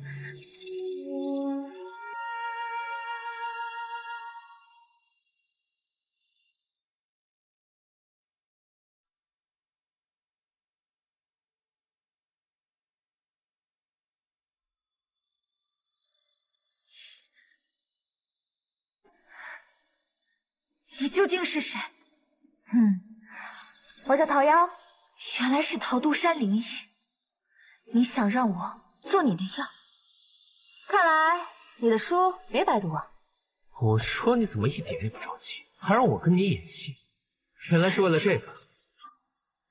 [SPEAKER 2] 你究竟是谁？我叫桃夭，原来是桃都山灵异。你想让我做你的药？看来你的书没白读啊。
[SPEAKER 7] 我说你怎么一点也不着急，还让我跟你演戏，原来是为了这个。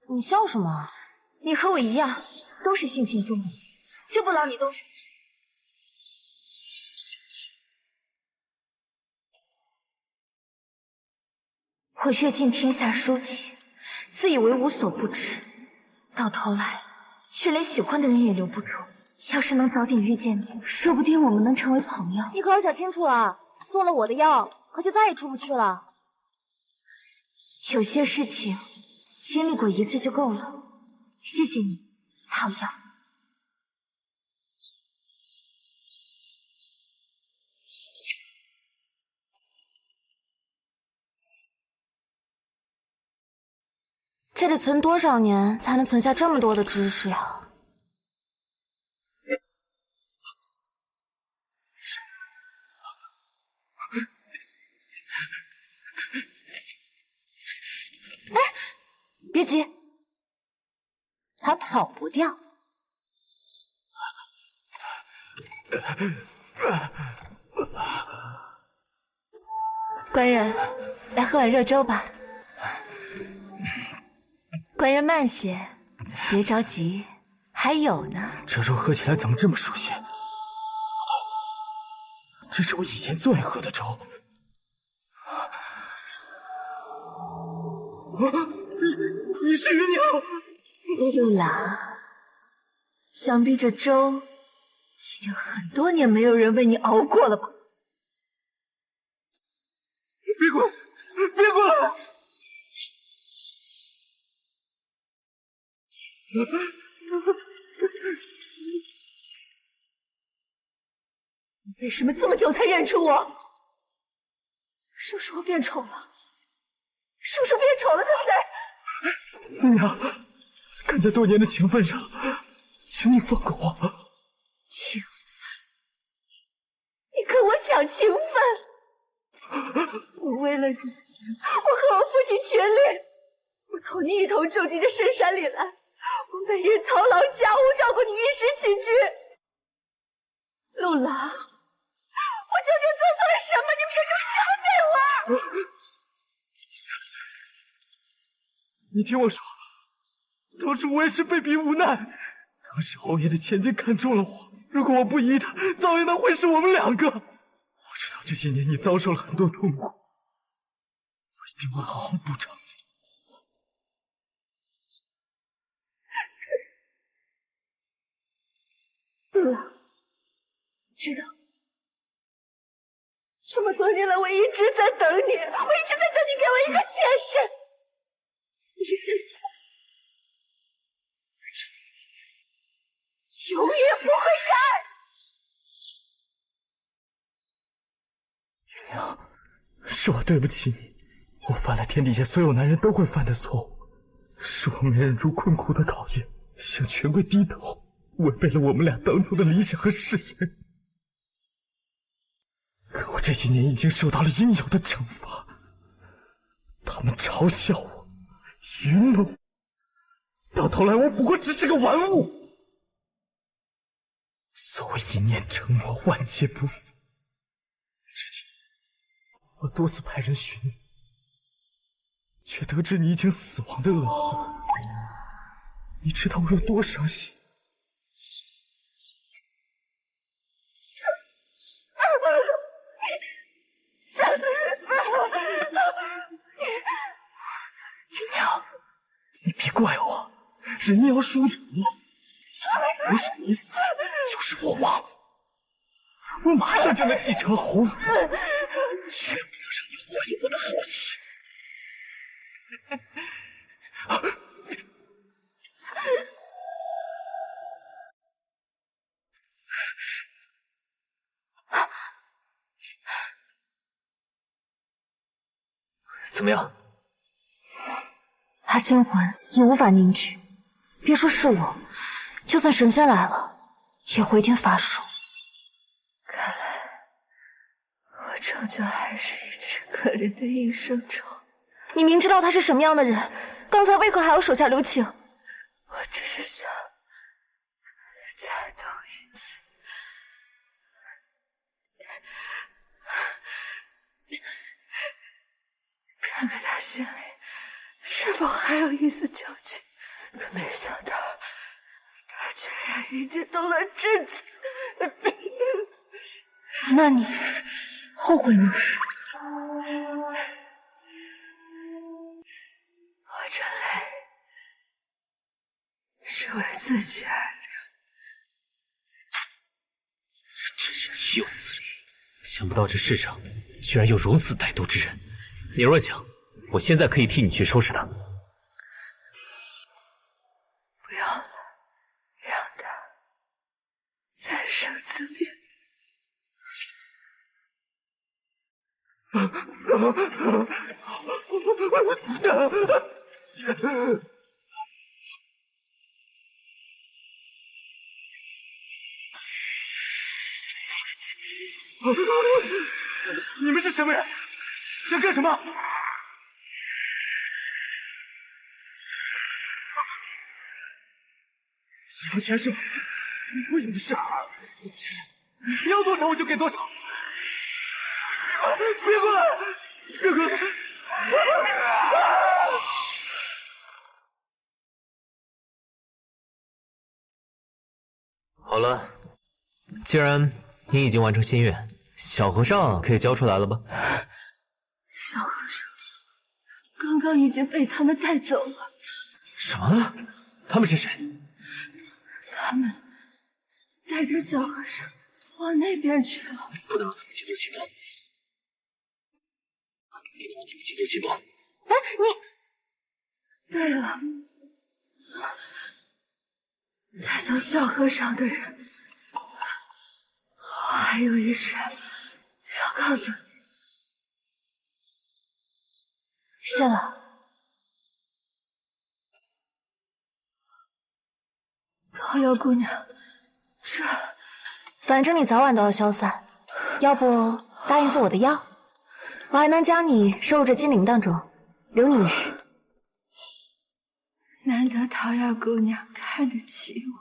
[SPEAKER 2] 你笑什么？你和我一样，都是性情中人，就不劳你动手。我阅尽天下书籍，自以为无所不知，到头来却连喜欢的人也留不住。要是能早点遇见你，说不定我们能成为朋友。你可要想清楚了，做了我的药，可就再也出不去了。有些事情经历过一次就够了。谢谢你，桃夭。这得存多少年才能存下这么多的知识呀？哎，别急，他跑不掉。官人，来喝碗热粥吧。官人慢些，别着急，还有呢。
[SPEAKER 5] 这粥喝起来怎么这么熟悉？这是我以前最爱喝的粥。你是芸娘？
[SPEAKER 6] 陆郎，想必这粥已经很多年没有人为你熬过了吧？
[SPEAKER 5] 别过来！别过来！
[SPEAKER 6] 你为什么这么久才认出我？是不是我变丑了？是不是变丑了，对不对？
[SPEAKER 5] 芸娘，看在多年的情分上，请你放过我。
[SPEAKER 6] 情分？你跟我讲情分？我为了你，我和我父亲决裂，我投你一头咒进这深山里来，我每日操劳家务，照顾你衣食起居。陆郎，我究竟做错了什么？你凭什么这样对我？
[SPEAKER 5] 你听我说，当初我也是被逼无奈。当时侯爷的千金看中了我，如果我不依他，早已能会是我们两个。我知道这些年你遭受了很多痛苦，我一定会好好补偿你。
[SPEAKER 6] 陆郎，知道这么多年来，我一直在等你，我一直在等你给我一个前世。可是现在，永远不会改。
[SPEAKER 5] 芸娘，是我对不起你，我犯了天底下所有男人都会犯的错误，是我没忍住困苦的考验，向权贵低头，违背了我们俩当初的理想和誓言。可我这些年已经受到了应有的惩罚，他们嘲笑我，愚弄我，到头来我不过只是个玩物。所谓一念成魔，万劫不复。之前我多次派人寻你，却得知你已经死亡的噩耗。你知道我有多伤心？芸娘，你别怪我，人妖殊途，我是你死，就是我亡。我马上就能继承侯府，绝不能让你怀疑我的好意。
[SPEAKER 7] 怎么样？
[SPEAKER 2] 他精魂也无法凝聚，别说是我，就算神仙来了，也回天乏术。
[SPEAKER 6] 看来我终究还是一只可怜的应声虫。
[SPEAKER 2] 你明知道他是什么样的人，刚才为何还要手下留情？
[SPEAKER 6] 我只是想再动一次。看看他心里是否还有一丝旧情，可没想到他居然已经动了真情。
[SPEAKER 2] 那你后悔吗？
[SPEAKER 6] 我这泪是为自己而流。
[SPEAKER 7] 真是岂有此理！想不到这世上居然有如此歹毒之人。你若想，我现在可以替你去收拾他。
[SPEAKER 6] 不要了，让他再生自灭。
[SPEAKER 5] 你们是什么人？想干什么？想要钱是吧？我有的是。先生，你要多少我就给多少。别过来！别过来！
[SPEAKER 7] 好了，既然你已经完成心愿，小和尚可以交出来了吧？
[SPEAKER 6] 小和尚刚刚已经被他们带走了。
[SPEAKER 7] 什么？他们是谁？
[SPEAKER 6] 他们带着小和尚往那边去了。
[SPEAKER 7] 不能让他们进入行动！不能让他们进入行动！
[SPEAKER 2] 哎，你……
[SPEAKER 6] 对了，带走小和尚的人，我还有一事要告诉你。
[SPEAKER 2] 谢了。
[SPEAKER 6] 桃夭姑娘，这……
[SPEAKER 2] 反正你早晚都要消散，要不答应做我的妖，我还能将你收入这金铃铛中，留你一世。
[SPEAKER 6] 难得桃夭姑娘看得起我，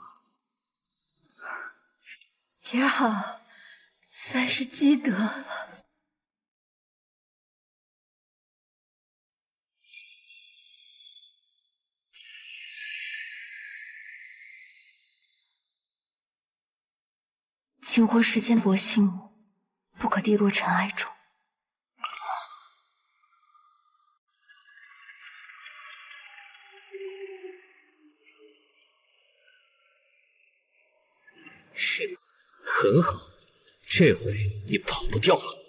[SPEAKER 6] 也好，算是积德了。
[SPEAKER 2] 情或世间薄幸母，不可跌落尘埃中。
[SPEAKER 7] 是吗？很好，这回你跑不掉了。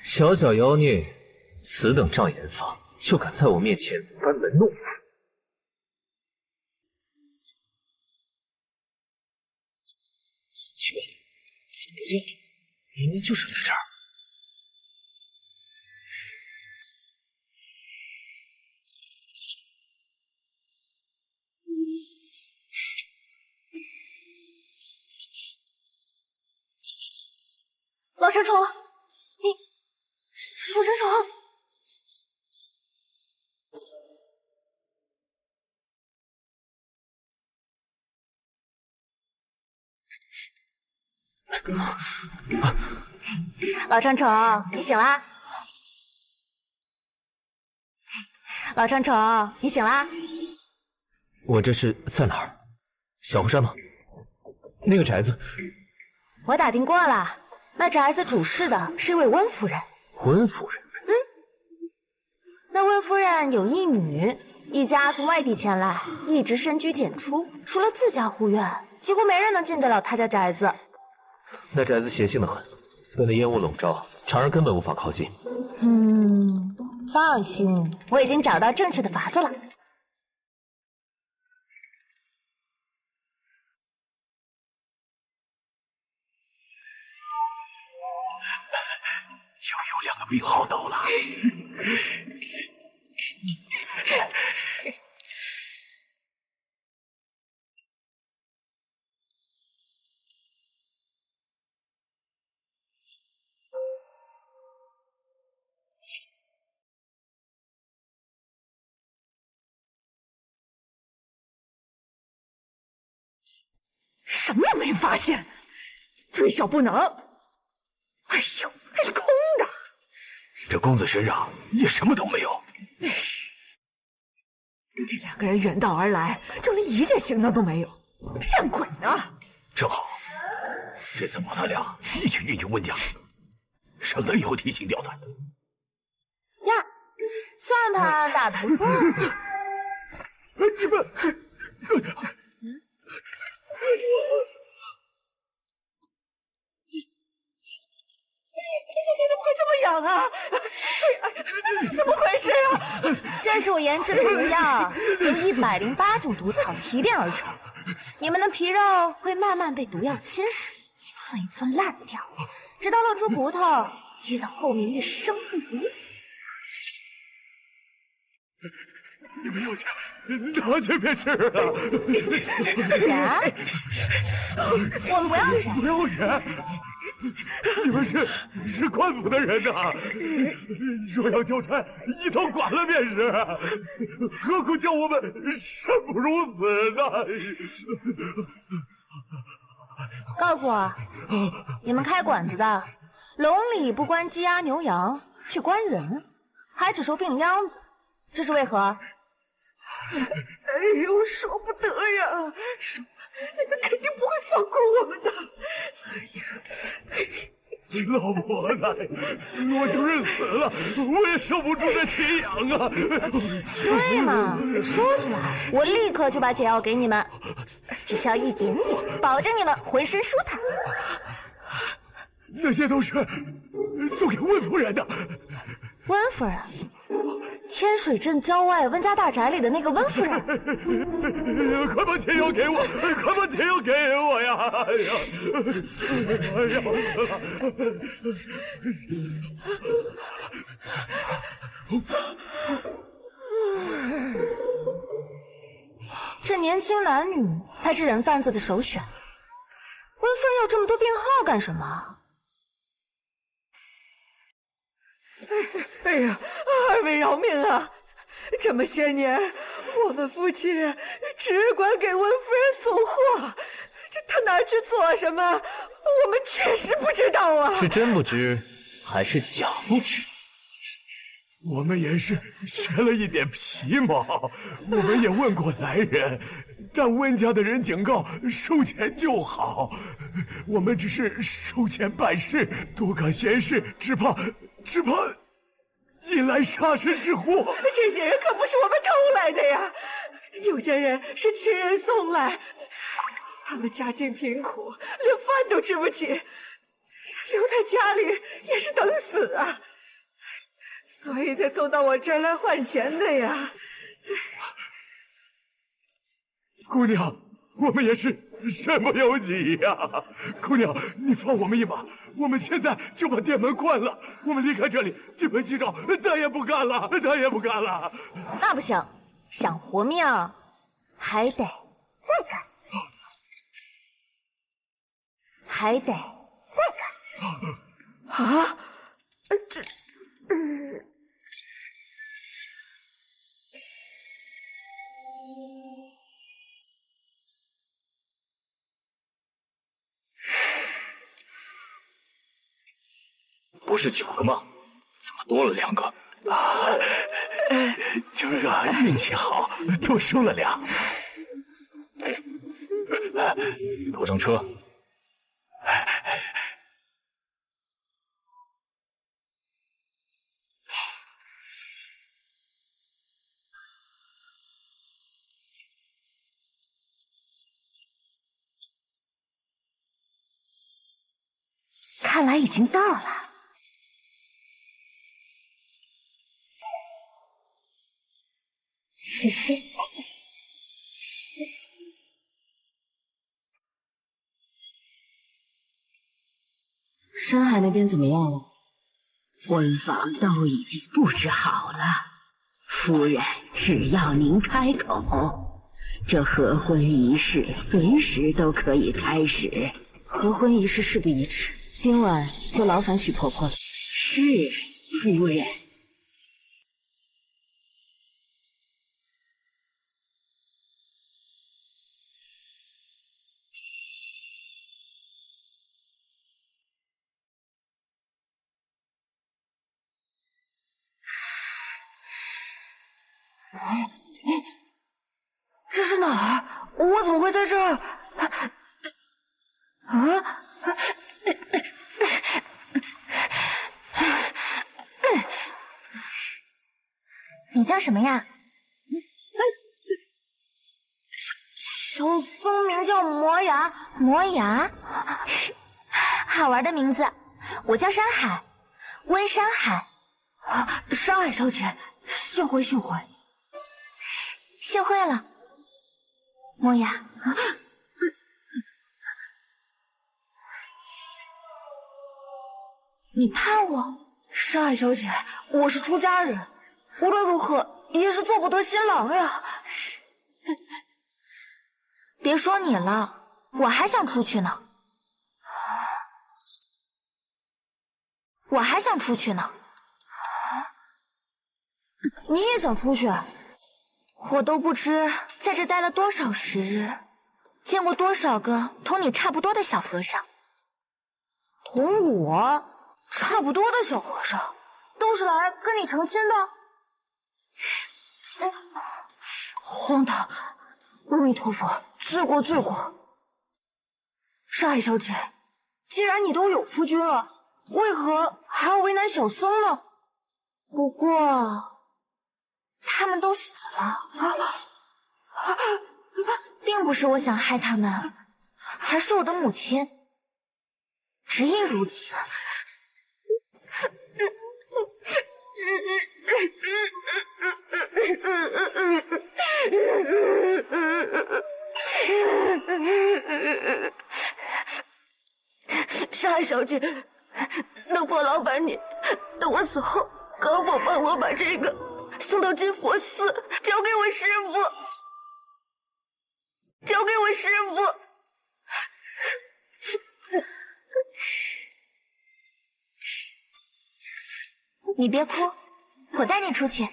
[SPEAKER 7] 小小妖孽，此等障眼法，就敢在我面前班门弄斧！奇怪，怎么不见了？明明就是在这儿。
[SPEAKER 2] 老陈宠，陆陈宠，老陈宠，你醒啦！老陈宠，你醒啦！
[SPEAKER 7] 我这是在哪儿？小和尚呢？
[SPEAKER 5] 那个宅子，
[SPEAKER 2] 我打听过了，那宅子主事的是一位温夫人。
[SPEAKER 7] 温夫人？
[SPEAKER 2] 那温夫人有一女，一家从外地前来，一直深居简出，除了自家护院，几乎没人能进得了她家宅子。
[SPEAKER 7] 那宅子邪性的很，被那烟雾笼罩，常人根本无法靠近。
[SPEAKER 2] 放心，我已经找到正确的法子了。
[SPEAKER 1] 又有2个病号到了。
[SPEAKER 6] 什么也没发现，最小不能。哎呦，还是空的。
[SPEAKER 1] 这公子身上也什么都没有。
[SPEAKER 6] 这2个人远道而来，就连一件行当都没有，骗鬼呢！
[SPEAKER 1] 正好，这次把他俩一起运去温家，省得以后提心吊胆的。
[SPEAKER 2] 呀，算盘打得不错。
[SPEAKER 1] 你们，
[SPEAKER 6] 你怎么会这么痒啊？怎么回事啊？
[SPEAKER 2] 这是我研制的毒药，由108种毒草提炼而成。你们的皮肉会慢慢被毒药侵蚀，一寸一寸烂掉，直到露出骨头，越到后面越生不如死。
[SPEAKER 1] 你们要钱，拿去便是了。
[SPEAKER 2] 钱？我们不要钱。
[SPEAKER 1] 不要钱？你们是官府的人呐，若要交差，一头剐了便是，何苦叫我们生不如死呢？
[SPEAKER 2] 告诉我，你们开馆子的，笼里不关鸡鸭牛羊，却关人，还只收病秧子，这是为何？
[SPEAKER 6] 哎呦，说不得呀！说，你们肯定不会放过我们的。
[SPEAKER 1] 老婆子，我就是死了，我也受不住这奇痒啊！
[SPEAKER 2] 对嘛，说出来，我立刻就把解药给你们，只需要一点点，保证你们浑身舒坦。
[SPEAKER 1] 那些都是送给温夫人的。
[SPEAKER 2] 温夫人，天水镇郊外温家大宅里的那个温夫人。
[SPEAKER 1] 快把解药给我！快把解药给我呀！哎呀，哎呀，死了！
[SPEAKER 2] 这年轻男女才是人贩子的首选。温夫人要这么多病号干什么？
[SPEAKER 6] 哎呀，二位饶命啊！这么些年，我们夫妻只管给温夫人送货，他哪儿去做什么，我们确实不知道啊。
[SPEAKER 7] 是真不知，还是假不知？
[SPEAKER 1] 我们也是学了一点皮毛，我们也问过来人，但温家的人警告收钱就好，我们只是收钱办事，多干闲事，只怕引来杀身之祸。
[SPEAKER 6] 这些人可不是我们偷来的呀，有些人是亲人送来，他们家境贫苦，连饭都吃不起，留在家里也是等死啊，所以才送到我这儿来换钱的呀。
[SPEAKER 1] 姑娘，我们也是身不由己呀！姑娘，你放我们一马，我们现在就把店门关了，我们离开这里，金盆洗手，再也不干了，再也不干了。
[SPEAKER 2] 那不行，想活命还得再干，还得再干。
[SPEAKER 6] 啊？
[SPEAKER 5] 不是酒了吗？怎么多了2个？
[SPEAKER 1] 今儿个运气好，多收了2。
[SPEAKER 5] 拖上车，
[SPEAKER 6] 看来已经到了。
[SPEAKER 12] 山海那边怎么样了？
[SPEAKER 6] 婚房都已经布置好了，夫人，只要您开口，这合婚仪式随时都可以开始。
[SPEAKER 12] 合婚仪式事不宜迟，今晚就劳烦许婆婆了。
[SPEAKER 6] 是，夫人。
[SPEAKER 2] 这是哪儿？我怎么会在这儿？
[SPEAKER 9] 你叫什么呀？
[SPEAKER 2] 小僧名叫磨牙。
[SPEAKER 9] 磨牙，好玩的名字。我叫山海，温山海。
[SPEAKER 2] 山海小姐，幸会幸会。
[SPEAKER 9] 幸会了，磨牙。你怕我？
[SPEAKER 2] 山海小姐，我是出家人，无论如何也是做不得新郎呀。
[SPEAKER 9] 别说你了，我还想出去呢。我还想出去呢。
[SPEAKER 2] 你也想出去？
[SPEAKER 9] 我都不知在这待了多少时日，见过多少个同你差不多的小和尚。
[SPEAKER 2] 同我差不多的小和尚，都是来跟你成亲的？荒唐！阿弥陀佛，罪过罪过。山海小姐，既然你都有夫君了，为何还要为难小僧呢？
[SPEAKER 9] 不过他们都死了，并不是我想害他们，而是我的母亲，执意如此。
[SPEAKER 2] 山海小姐，能否劳烦你，等我死后，可否帮我把这个送到金佛寺，交给我师父？交给我师父。
[SPEAKER 9] 你别哭，我带你出去。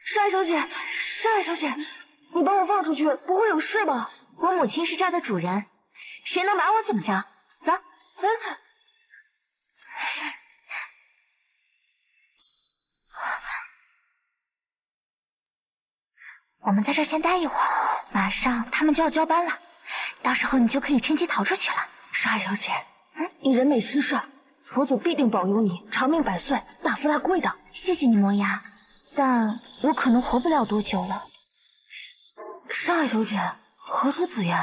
[SPEAKER 2] 山海小姐，山海小姐，你把我放出去，不会有事吧？
[SPEAKER 9] 我母亲是这儿的主人，谁能把我怎么着？走。我们在这儿先待一会儿，马上他们就要交班了，到时候你就可以趁机逃出去了。
[SPEAKER 2] 山海小姐，你人美心善，佛祖必定保佑你长命百岁，大富大贵的。
[SPEAKER 9] 谢谢你，磨牙，但我可能活不了多久了。
[SPEAKER 2] 山海小姐，何出此言？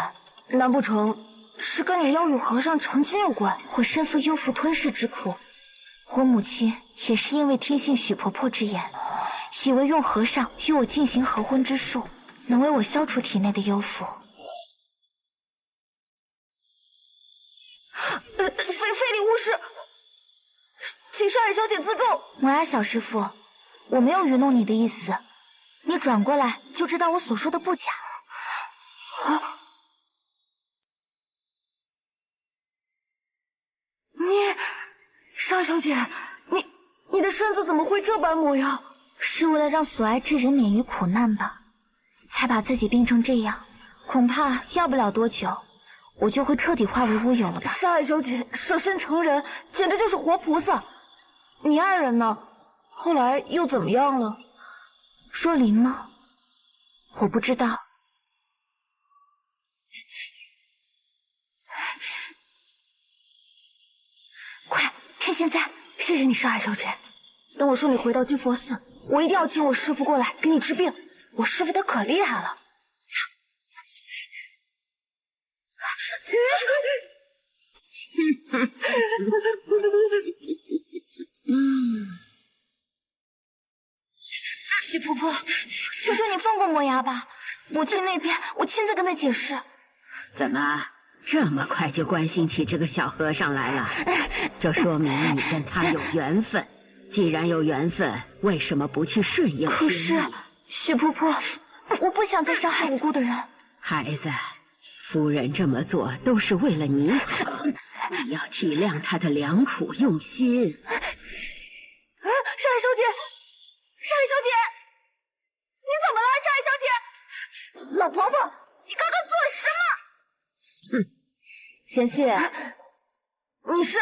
[SPEAKER 2] 难不成是跟你要与和尚成亲有关？
[SPEAKER 9] 我身负幽浮吞噬之苦，我母亲也是因为听信许婆婆之言，以为用和尚与我进行合婚之术，能为我消除体内的幽浮。
[SPEAKER 2] 非礼勿视，请山海小姐自重。
[SPEAKER 9] 磨牙小师傅，我没有愚弄你的意思，你转过来就知道我所说的不假。
[SPEAKER 2] 山海小姐，你的身子怎么会这般模样？
[SPEAKER 9] 是为了让所爱之人免于苦难吧，才把自己病成这样。恐怕要不了多久，我就会彻底化为乌有了吧。
[SPEAKER 2] 山海小姐舍身成人，简直就是活菩萨。你爱人呢？后来又怎么样了？
[SPEAKER 9] 若琳吗？我不知道。快，趁现在！
[SPEAKER 2] 谢谢你，山海小姐。等我顺利回到金佛寺，我一定要请我师父过来给你治病。我师父他可厉害了。许婆婆，求求你放过墨牙吧，母亲那边我亲自跟她解释。
[SPEAKER 13] 怎么这么快就关心起这个小和尚来了？这说明你跟他有缘分。既然有缘分，为什么不去顺应？
[SPEAKER 2] 可是，许婆婆，我不想再伤害无辜的人。
[SPEAKER 13] 孩子，夫人这么做都是为了你好，你要体谅她的良苦用心。
[SPEAKER 2] 上海小姐，上海小姐，你怎么了？上海小姐，老婆婆，你刚刚做了什么？
[SPEAKER 12] 贤婿，
[SPEAKER 2] 你是？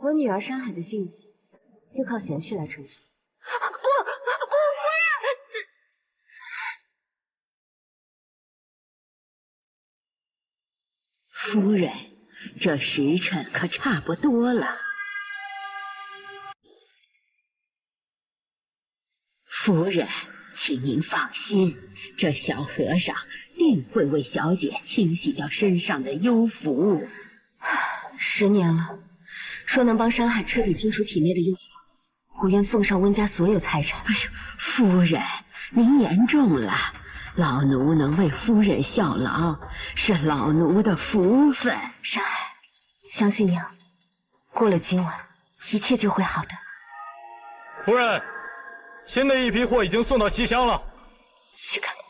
[SPEAKER 12] 我女儿山海的幸福，就靠贤婿来成全。
[SPEAKER 2] 不，
[SPEAKER 13] 夫人，这时辰可差不多了。夫人，请您放心，这小和尚定会为小姐清洗掉身上的幽符。
[SPEAKER 12] 10年了，说能帮山海彻底清除体内的幽符，我愿奉上温家所有财产。
[SPEAKER 13] 哎呦，夫人，您言重了。老奴能为夫人效劳，是老奴的福分。
[SPEAKER 12] 山海，相信你啊，过了今晚，一切就会好的。
[SPEAKER 5] 夫人，新的一批货已经送到西乡了。
[SPEAKER 12] 去看看。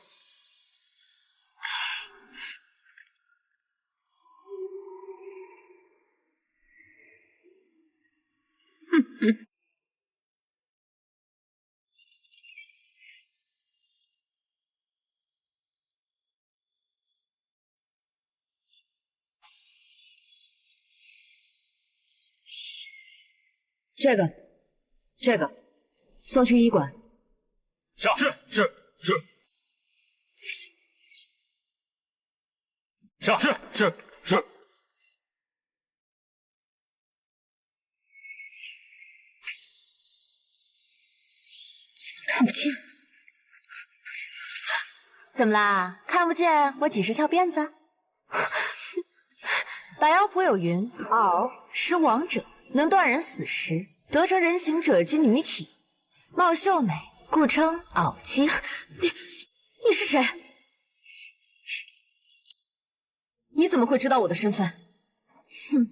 [SPEAKER 12] 这个，送去医馆。
[SPEAKER 5] 是。
[SPEAKER 12] 看不见？怎么啦？看不见我几时翘辫子？百妖谱有云：敖识王者，能断人死时，得成人形者及女体，貌秀美，故称敖姬。你是谁？你怎么会知道我的身份？
[SPEAKER 2] 哼，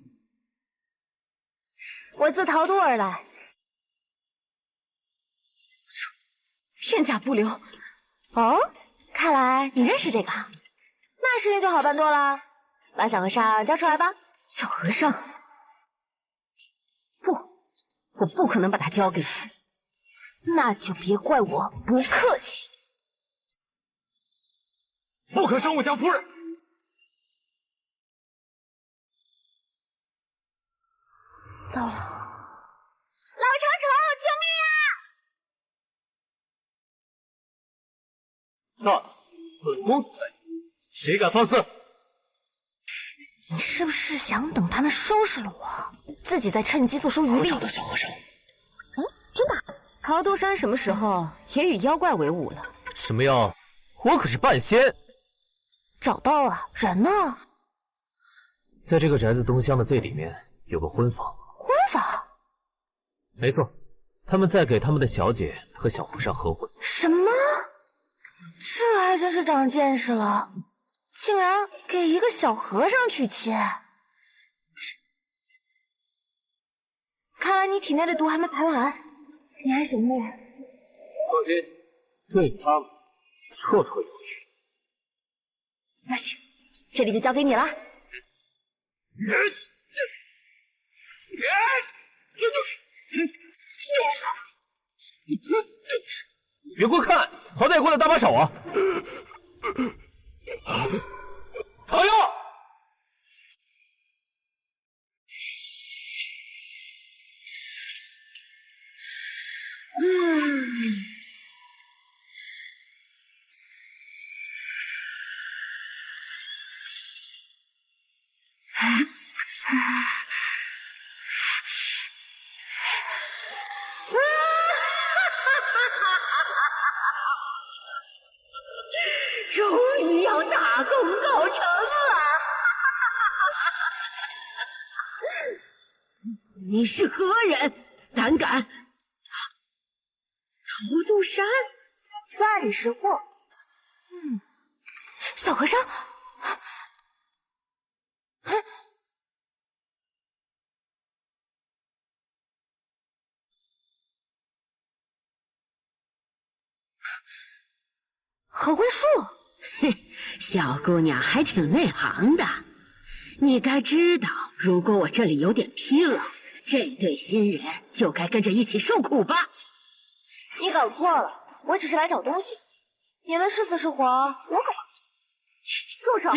[SPEAKER 2] 我自陶都而来。
[SPEAKER 12] 片甲不留。
[SPEAKER 2] 哦，看来你认识这个，那事情就好办多了。把小和尚交出来吧。
[SPEAKER 12] 小和尚？不，我不可能把他交给你。
[SPEAKER 2] 那就别怪我不客气。
[SPEAKER 5] 不可伤我家夫人。
[SPEAKER 2] 糟了，老长虫，救
[SPEAKER 7] 命啊！那本公子在此，谁敢放肆？
[SPEAKER 2] 你是不是想等他们收拾了我，自己再趁机坐收渔利？
[SPEAKER 7] 找到小和尚。
[SPEAKER 2] 真的？
[SPEAKER 12] 桃都山什么时候也与妖怪为伍了？
[SPEAKER 7] 什么妖？我可是半仙。
[SPEAKER 2] 找到了，人呢？
[SPEAKER 7] 在这个宅子东厢的最里面有个婚房。
[SPEAKER 2] 婚房？
[SPEAKER 7] 没错，他们在给他们的小姐和小和尚合婚。
[SPEAKER 2] 什么？这还真是长见识了，竟然给一个小和尚娶妻。看来你体内的毒还没排完，你还行不？
[SPEAKER 7] 放心，对付他们绰绰有余。
[SPEAKER 2] 那行，这里就交给你了。
[SPEAKER 7] 别过看，好歹也过来搭把手啊！唐瑶，
[SPEAKER 6] 终于要大功告成了！
[SPEAKER 13] 你是何人？胆敢逃都山？
[SPEAKER 2] 家里识货。小和尚。合婚术，
[SPEAKER 13] 嘿，小姑娘还挺内行的。你该知道，如果我这里有点纰漏，这对新人就该跟着一起受苦吧？
[SPEAKER 2] 你搞错了，我只是来找东西。你们是死是活，我可……住手！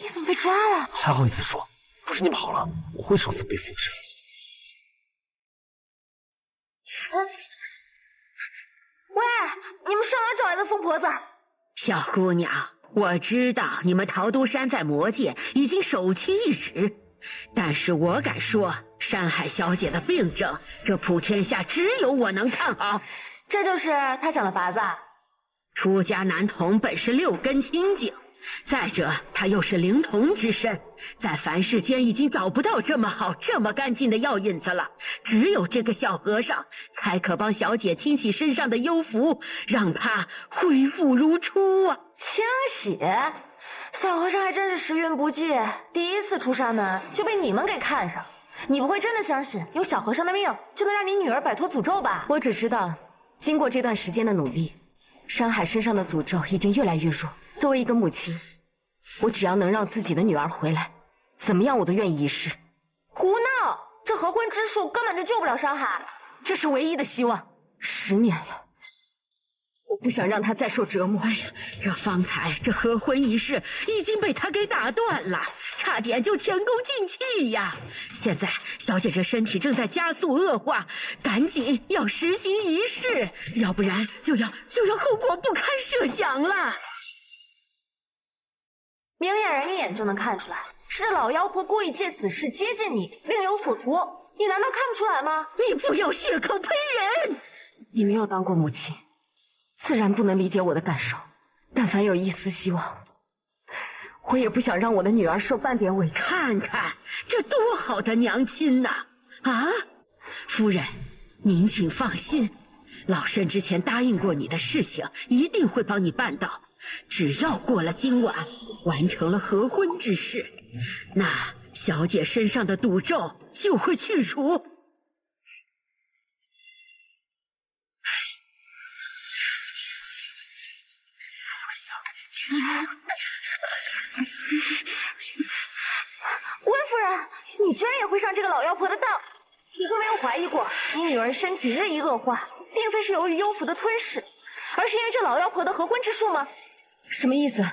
[SPEAKER 2] 你怎么被抓了？
[SPEAKER 8] 还好意思说，不是你跑了，我会受此被腐蚀。
[SPEAKER 2] 喂，你们上哪找来的疯婆子？
[SPEAKER 13] 小姑娘，我知道你们陶都山在魔界已经首屈一指，但是我敢说，山海小姐的病症，这普天下只有我能看好。
[SPEAKER 2] 这就是他想的法子。
[SPEAKER 13] 出家男童本是六根清净，再者他又是灵童之身，在凡世间已经找不到这么好这么干净的药引子了，只有这个小和尚才可帮小姐清洗身上的幽符，让她恢复如初啊！
[SPEAKER 2] 清洗？小和尚还真是时运不济，第一次出山门就被你们给看上。你不会真的相信有小和尚的命就能让你女儿摆脱诅咒吧？
[SPEAKER 9] 我只知道，经过这段时间的努力，山海身上的诅咒已经越来越弱。作为一个母亲，我只要能让自己的女儿回来，怎么样我都愿意一试。
[SPEAKER 2] 胡闹！这合婚之术根本就救不了山海，
[SPEAKER 9] 这是唯一的希望。10年了，我不想让她再受折磨。
[SPEAKER 13] 哎呀，这方才这合婚仪式已经被他给打断了，差点就前功尽弃呀！现在小姐这身体正在加速恶化，赶紧要实行仪式，要不然就要后果不堪设想了。
[SPEAKER 2] 明眼人一眼就能看出来，是这老妖婆故意借此事接近你，另有所图。你难道看不出来吗？
[SPEAKER 13] 你不要血口喷人！
[SPEAKER 9] 你没有当过母亲，自然不能理解我的感受。但凡有一丝希望，我也不想让我的女儿受半点委屈。
[SPEAKER 13] 看看这多好的娘亲呐！啊，夫人，您请放心，老身之前答应过你的事情，一定会帮你办到。只要过了今晚，完成了合婚之事，那小姐身上的赌咒就会去除。
[SPEAKER 2] 温夫人，你居然也会上这个老妖婆的当！你就没有怀疑过，你女儿身体日益恶化，并非是由于幽符的吞噬，而是因为这老妖婆的合婚之术吗？
[SPEAKER 9] 什么意思？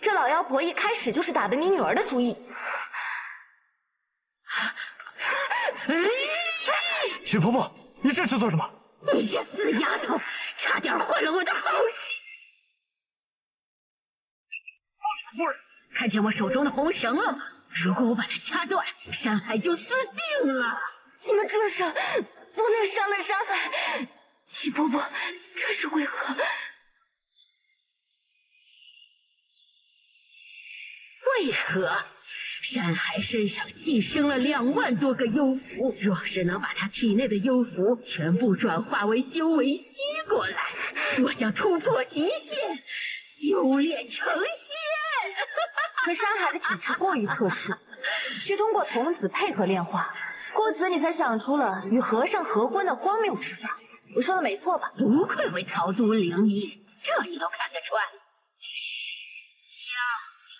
[SPEAKER 2] 这老妖婆一开始就是打的你女儿的主意。
[SPEAKER 5] 许婆婆，你这是做什么？
[SPEAKER 13] 你这死丫头，差点坏了我的好事！夫人，看见我手中的红绳了吗？如果我把它掐断，山海就死定了。
[SPEAKER 2] 你们住手！不能伤了山海。许婆婆，这是为何？
[SPEAKER 13] 为何？山海身上寄生了2万多个幽符，若是能把他体内的幽符全部转化为修为吸过来，我将突破极限，修炼成仙。
[SPEAKER 2] 可山海的体质过于特殊，需通过童子配合炼化，故此你才想出了与和尚合婚的荒谬之法。我说的没错吧？
[SPEAKER 13] 不愧为陶都灵医，这你都看得穿。枪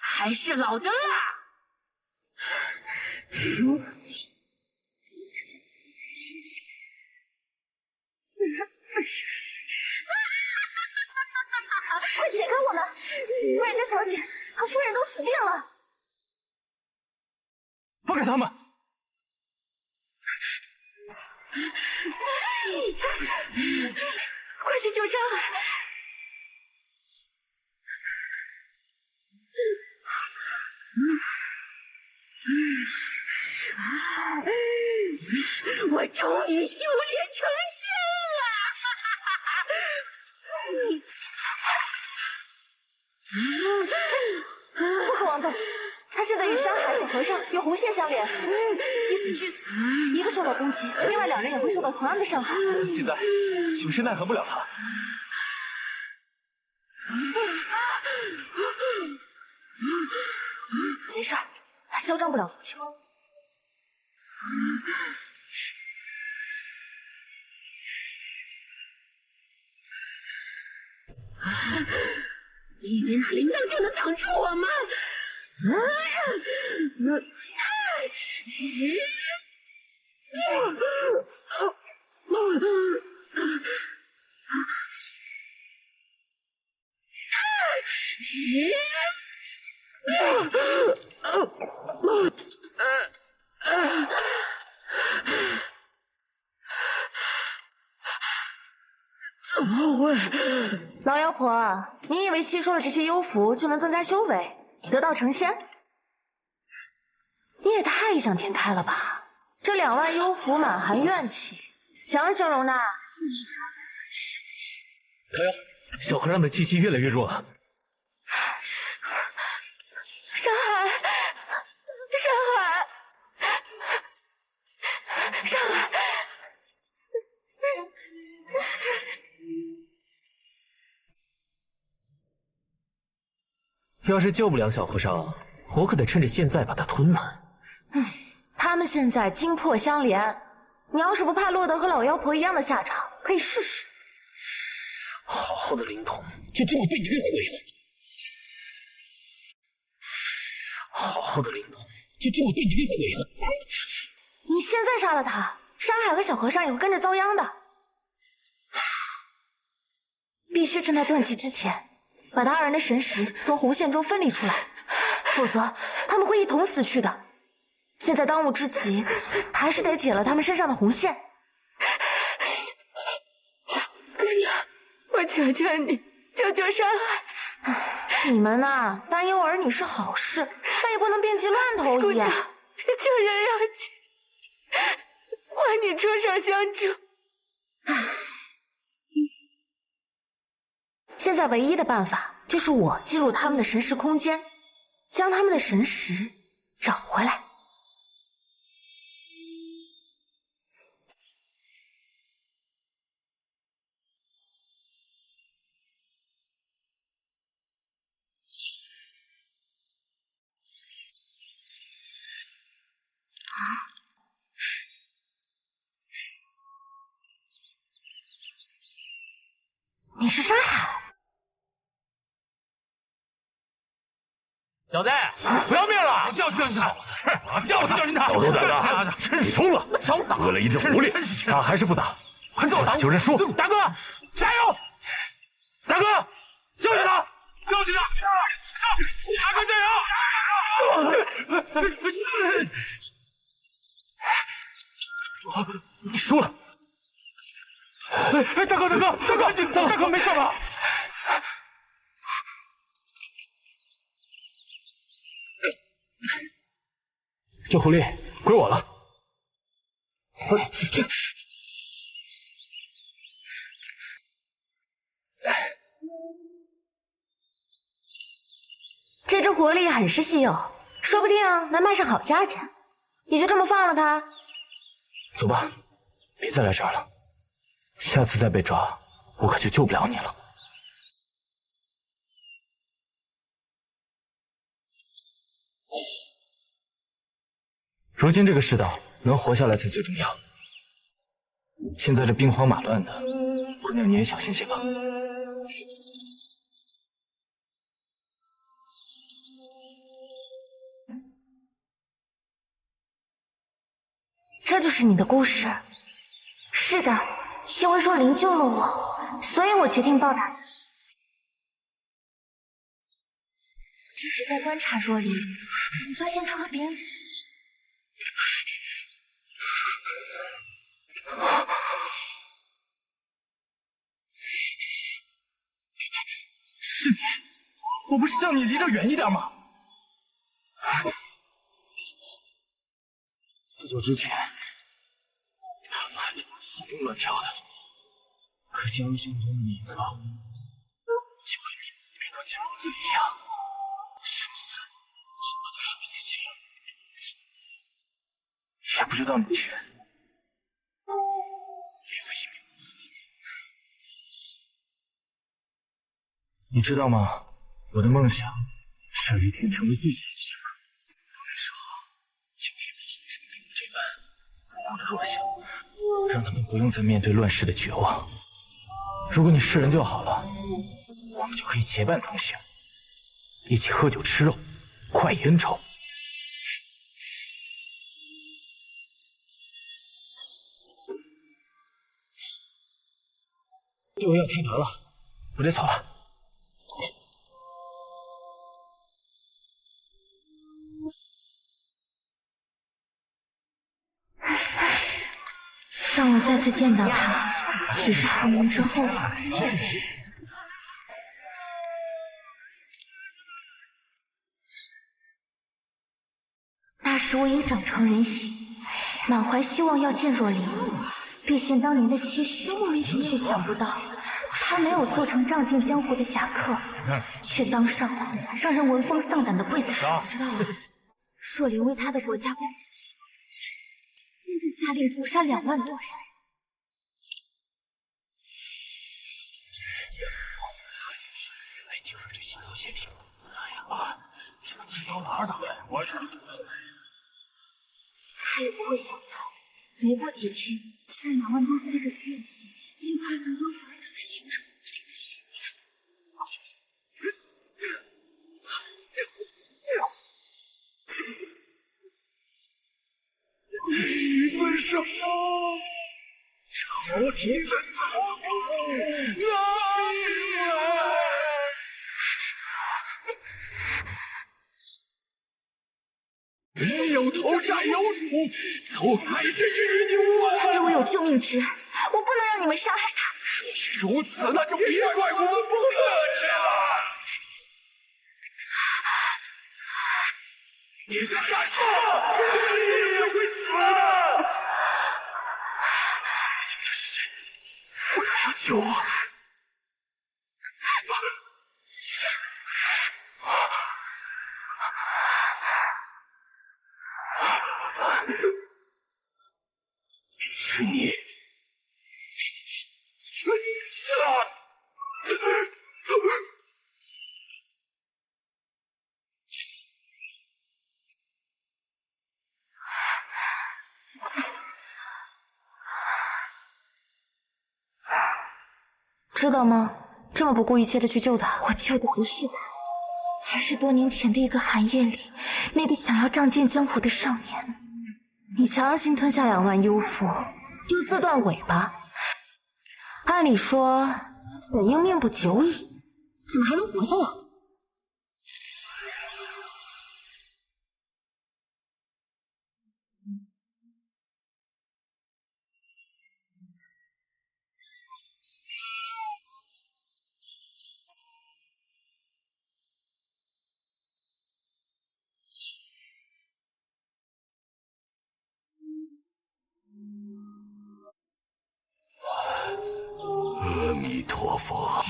[SPEAKER 13] 还是老的辣。
[SPEAKER 2] 快解开我们，不然这小姐和夫人都死定了。
[SPEAKER 5] 放开他们！
[SPEAKER 2] 快去救山海！
[SPEAKER 13] 我终于修炼成仙了！
[SPEAKER 2] 线相连，一损俱损，一个受到攻击，另外2人也会受到同样的伤害。
[SPEAKER 3] 现在岂不是奈何不了他？
[SPEAKER 2] 没事儿，他嚣张不了多久。
[SPEAKER 13] 你以为那铃铛就能挡住我吗？怎么会？
[SPEAKER 2] 老妖婆，你以为吸收了这些幽符就能增加修为，得道成仙？你也太异想天开了吧！这2万幽符满含怨气，强行容纳你招灾反噬。
[SPEAKER 5] 桃夭，小和尚的气息越来越弱了。
[SPEAKER 2] 山海，山海。
[SPEAKER 7] 要是救不了小和尚，我可得趁着现在把他吞了。
[SPEAKER 2] 他们现在精魄相连，你要是不怕落得和老妖婆一样的下场，可以试试。
[SPEAKER 10] 好好的灵童就这么被你给毁了，好好的灵童就这么被你给毁了。
[SPEAKER 2] 你现在杀了他，山海和小和尚也会跟着遭殃的。必须趁他断气之前，把他2人的神识从红线中分离出来，否则他们会一同死去的。现在当务之急，还是得解了他们身上的红线。
[SPEAKER 6] 姑娘，我求求你，救救山海！
[SPEAKER 2] 你们呐，担忧儿女是好事，但也不能遍及乱投医啊！
[SPEAKER 6] 救人要紧，望你出手相助。
[SPEAKER 2] 现在唯一的办法就是我进入他们的神识空间，将他们的神识找回来。你是山海？
[SPEAKER 5] 小子，不要命了！教训他！我教训他！
[SPEAKER 3] 小兔崽子，你疯了！为了一只狐狸，打还是不打？
[SPEAKER 5] 快走！
[SPEAKER 3] 打就认输！
[SPEAKER 5] 大哥，加油！大哥，教训他！教训他！大哥加油！
[SPEAKER 3] 你输了！
[SPEAKER 5] 大哥没事吧？
[SPEAKER 3] 这狐狸归我了。
[SPEAKER 2] 这只狐狸很是稀有，说不定能卖上好价钱。你就这么放了它？
[SPEAKER 3] 走吧，别再来这儿了。下次再被抓，我可就救不了你了。如今这个世道，能活下来才最重要。现在这兵荒马乱的，姑娘你也小心些吧。
[SPEAKER 2] 这就是你的故事。是的，谢微说灵救了我，所以我决定报答他。只是在观察若离，我发现他和别人
[SPEAKER 3] 是你，我不是叫你离这远一点吗？不久之前，他们还活蹦乱跳的，可见无形中的名字，就跟你被关进笼子一样，生死就在说一次情。
[SPEAKER 5] 知道你前你知道吗？我的梦想是有一天成为最厉害的侠客，到那时候就可以保护生病这般无辜的弱小，让他们不用再面对乱世的绝望。如果你是人就好了，我们就可以结伴同行，一起喝酒吃肉，快意恩仇。队伍要开团了，我得走了。
[SPEAKER 9] 让我再次见到他，许是10年之后了。那时我已长成人形，满怀希望要见若琳，兑现当年的期许，却想不到他没有做成仗剑江湖的侠客，却当上了让人闻风丧胆的贵子。知道了，若琳为他的国家贡献，亲自下令诛杀2万多人。
[SPEAKER 5] 听说这心头血挺哎呀，这个金刀哪儿打来？我
[SPEAKER 9] 他也不会想到，没过几天，那2万多死者的怨气竟化作妖符而打来寻找。
[SPEAKER 5] 一分上朝廷的走人有头债有主，走还是与你无关。
[SPEAKER 9] 他对我有救命之恩，我不能让你们伤害他。
[SPEAKER 5] 若是如此，那就别怪我们不客气了。你在干什么？你也会死的。这是谁？为何要救我？是你。
[SPEAKER 2] 知道吗？这么不顾一切的去救他，
[SPEAKER 9] 我救的不是他，而是多年前的一个寒夜里，那个想要仗剑江湖的少年。
[SPEAKER 2] 你强行吞下2万幽符，又自断尾巴，按理说本应命不久矣，怎么还能活下来？
[SPEAKER 1] 阿弥陀佛，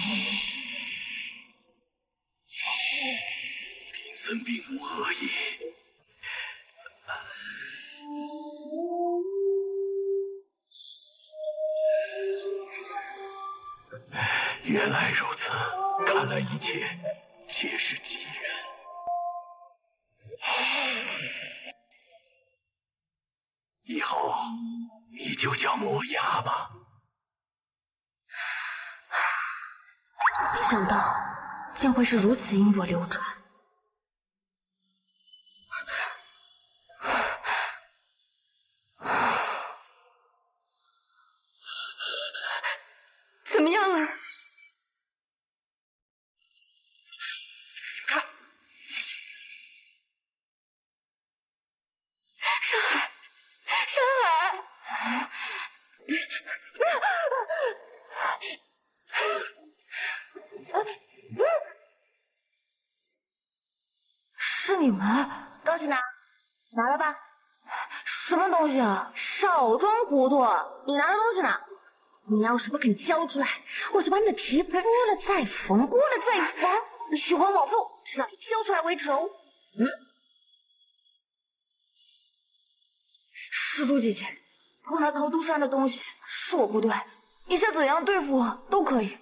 [SPEAKER 1] 贫僧并无恶意。原来如此，看来一切皆是机缘。以后你就叫磨牙吧。
[SPEAKER 2] 没想到竟会是如此因果流转。
[SPEAKER 6] 怎么样了？
[SPEAKER 5] 看，
[SPEAKER 6] 山海，山海。
[SPEAKER 2] 是你们？
[SPEAKER 9] 东西拿，拿了吧。
[SPEAKER 2] 什么东西啊？少装糊涂！你拿着东西呢？
[SPEAKER 9] 你要是不肯交出来，我就把你的皮剥了再缝，剥了再缝，
[SPEAKER 2] 虚晃莽妇，
[SPEAKER 9] 直到你交出来为止哦。
[SPEAKER 2] 施主姐姐，偷拿桃都山的东西是我不对，你想怎样对付我都可以。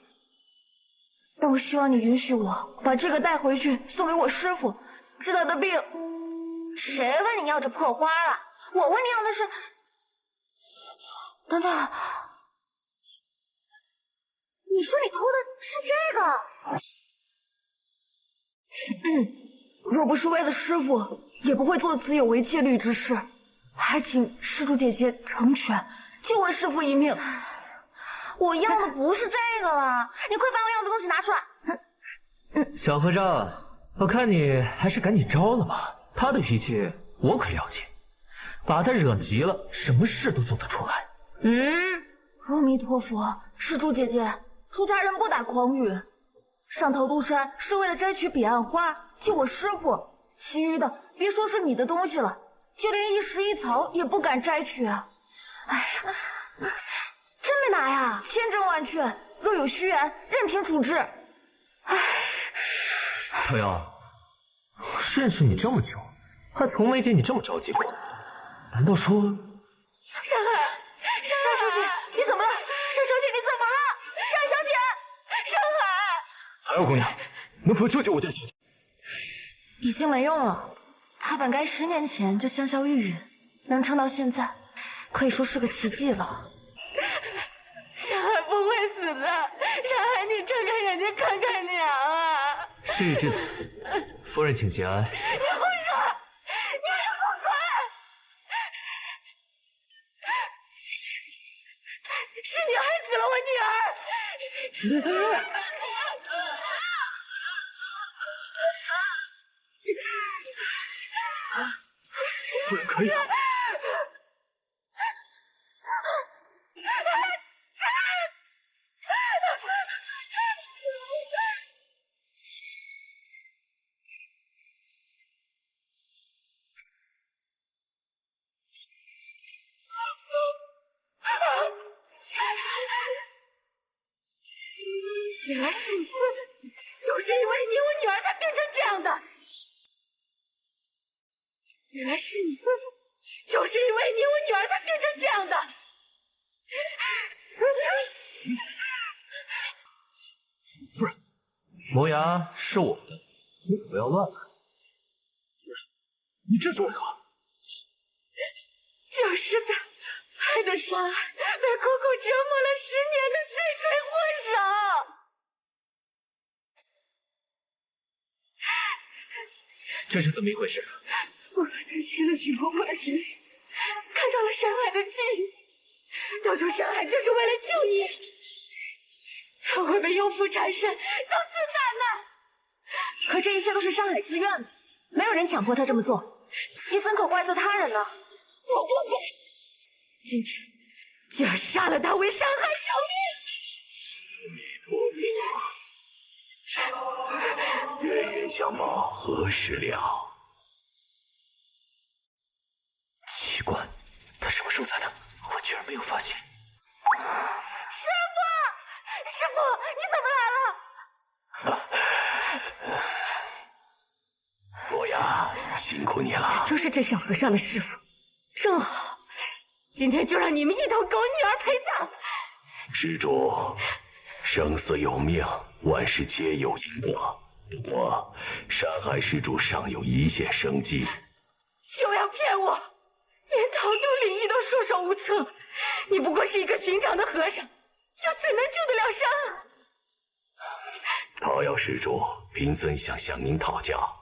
[SPEAKER 2] 但我希望你允许我把这个带回去送给我师傅，治他的病。
[SPEAKER 9] 谁问你要这破花了？我问你要的是……
[SPEAKER 2] 等等，
[SPEAKER 9] 你说你偷的是这个？
[SPEAKER 2] 若不是为了师傅，也不会做此有违戒律之事。还请施主姐姐成全，救我师傅一命。
[SPEAKER 9] 我要的不是这个了，你快把我要的东西拿出来！
[SPEAKER 7] 小和尚，我看你还是赶紧招了吧。他的脾气我可了解，把他惹急了，什么事都做得出来。
[SPEAKER 2] 阿弥陀佛，施主姐姐，出家人不打诳语。上桃都山是为了摘取彼岸花，救我师傅，其余的别说是你的东西了，就连一石一草也不敢摘取啊！哎呀，
[SPEAKER 9] 真没拿呀？
[SPEAKER 2] 千真万确，若有虚言，任凭处置。
[SPEAKER 7] 桃夭，认识你这么久，还从没见你这么着急过。难道说……
[SPEAKER 2] 山小姐，你怎么了？山小姐，你怎么了？山小姐，山海。
[SPEAKER 5] 桃夭姑娘，能否救救我家小姐？
[SPEAKER 2] 已经没用了，她本该10年前就香消玉殒，能撑到现在，可以说是个奇迹了。
[SPEAKER 6] 山海不会死的，山海，你睁开眼睛看看娘啊！
[SPEAKER 7] 事已至此，夫人请节哀。
[SPEAKER 6] 你胡说！你是不乖！是你害死了我女儿！
[SPEAKER 5] 夫人可以了。
[SPEAKER 6] 原来是你，就是因为你，我女儿才变成这样的。原来是你，就是因为你，我女儿才变成这样的。
[SPEAKER 5] 夫人，
[SPEAKER 7] 磨牙是我的，你可不要乱来。
[SPEAKER 5] 夫人，你这是为何？
[SPEAKER 6] 就是的，害得山海被苦苦折磨了10年的罪魁祸首。
[SPEAKER 5] 这是怎么一回事？
[SPEAKER 6] 我在去了雨峰晚时，看到了山海的记忆，当初山海就是为了救你，才会被妖符缠身，遭此大难。
[SPEAKER 2] 可这一切都是山海自愿的，没有人强迫他这么做，你怎可怪罪他人呢？
[SPEAKER 6] 我不管，今天就要杀了他，为山海
[SPEAKER 1] 阿弥陀佛，冤冤相报何时了？
[SPEAKER 7] 奇怪，他什么时候在的？我居然没有发现。
[SPEAKER 6] 师傅，师傅，你怎么来了？
[SPEAKER 1] 伯牙，辛苦你了。
[SPEAKER 6] 就是这小和尚的师傅，正好，今天就让你们一同给我女儿陪葬。
[SPEAKER 1] 施主，生死有命，万事皆有因果。不过，山海施主尚有一线生机。
[SPEAKER 6] 休要骗我！连桃都领域都束手无策，你不过是一个寻常的和尚，又怎能救得了山海？
[SPEAKER 1] 桃夭施主，贫僧想向您讨教，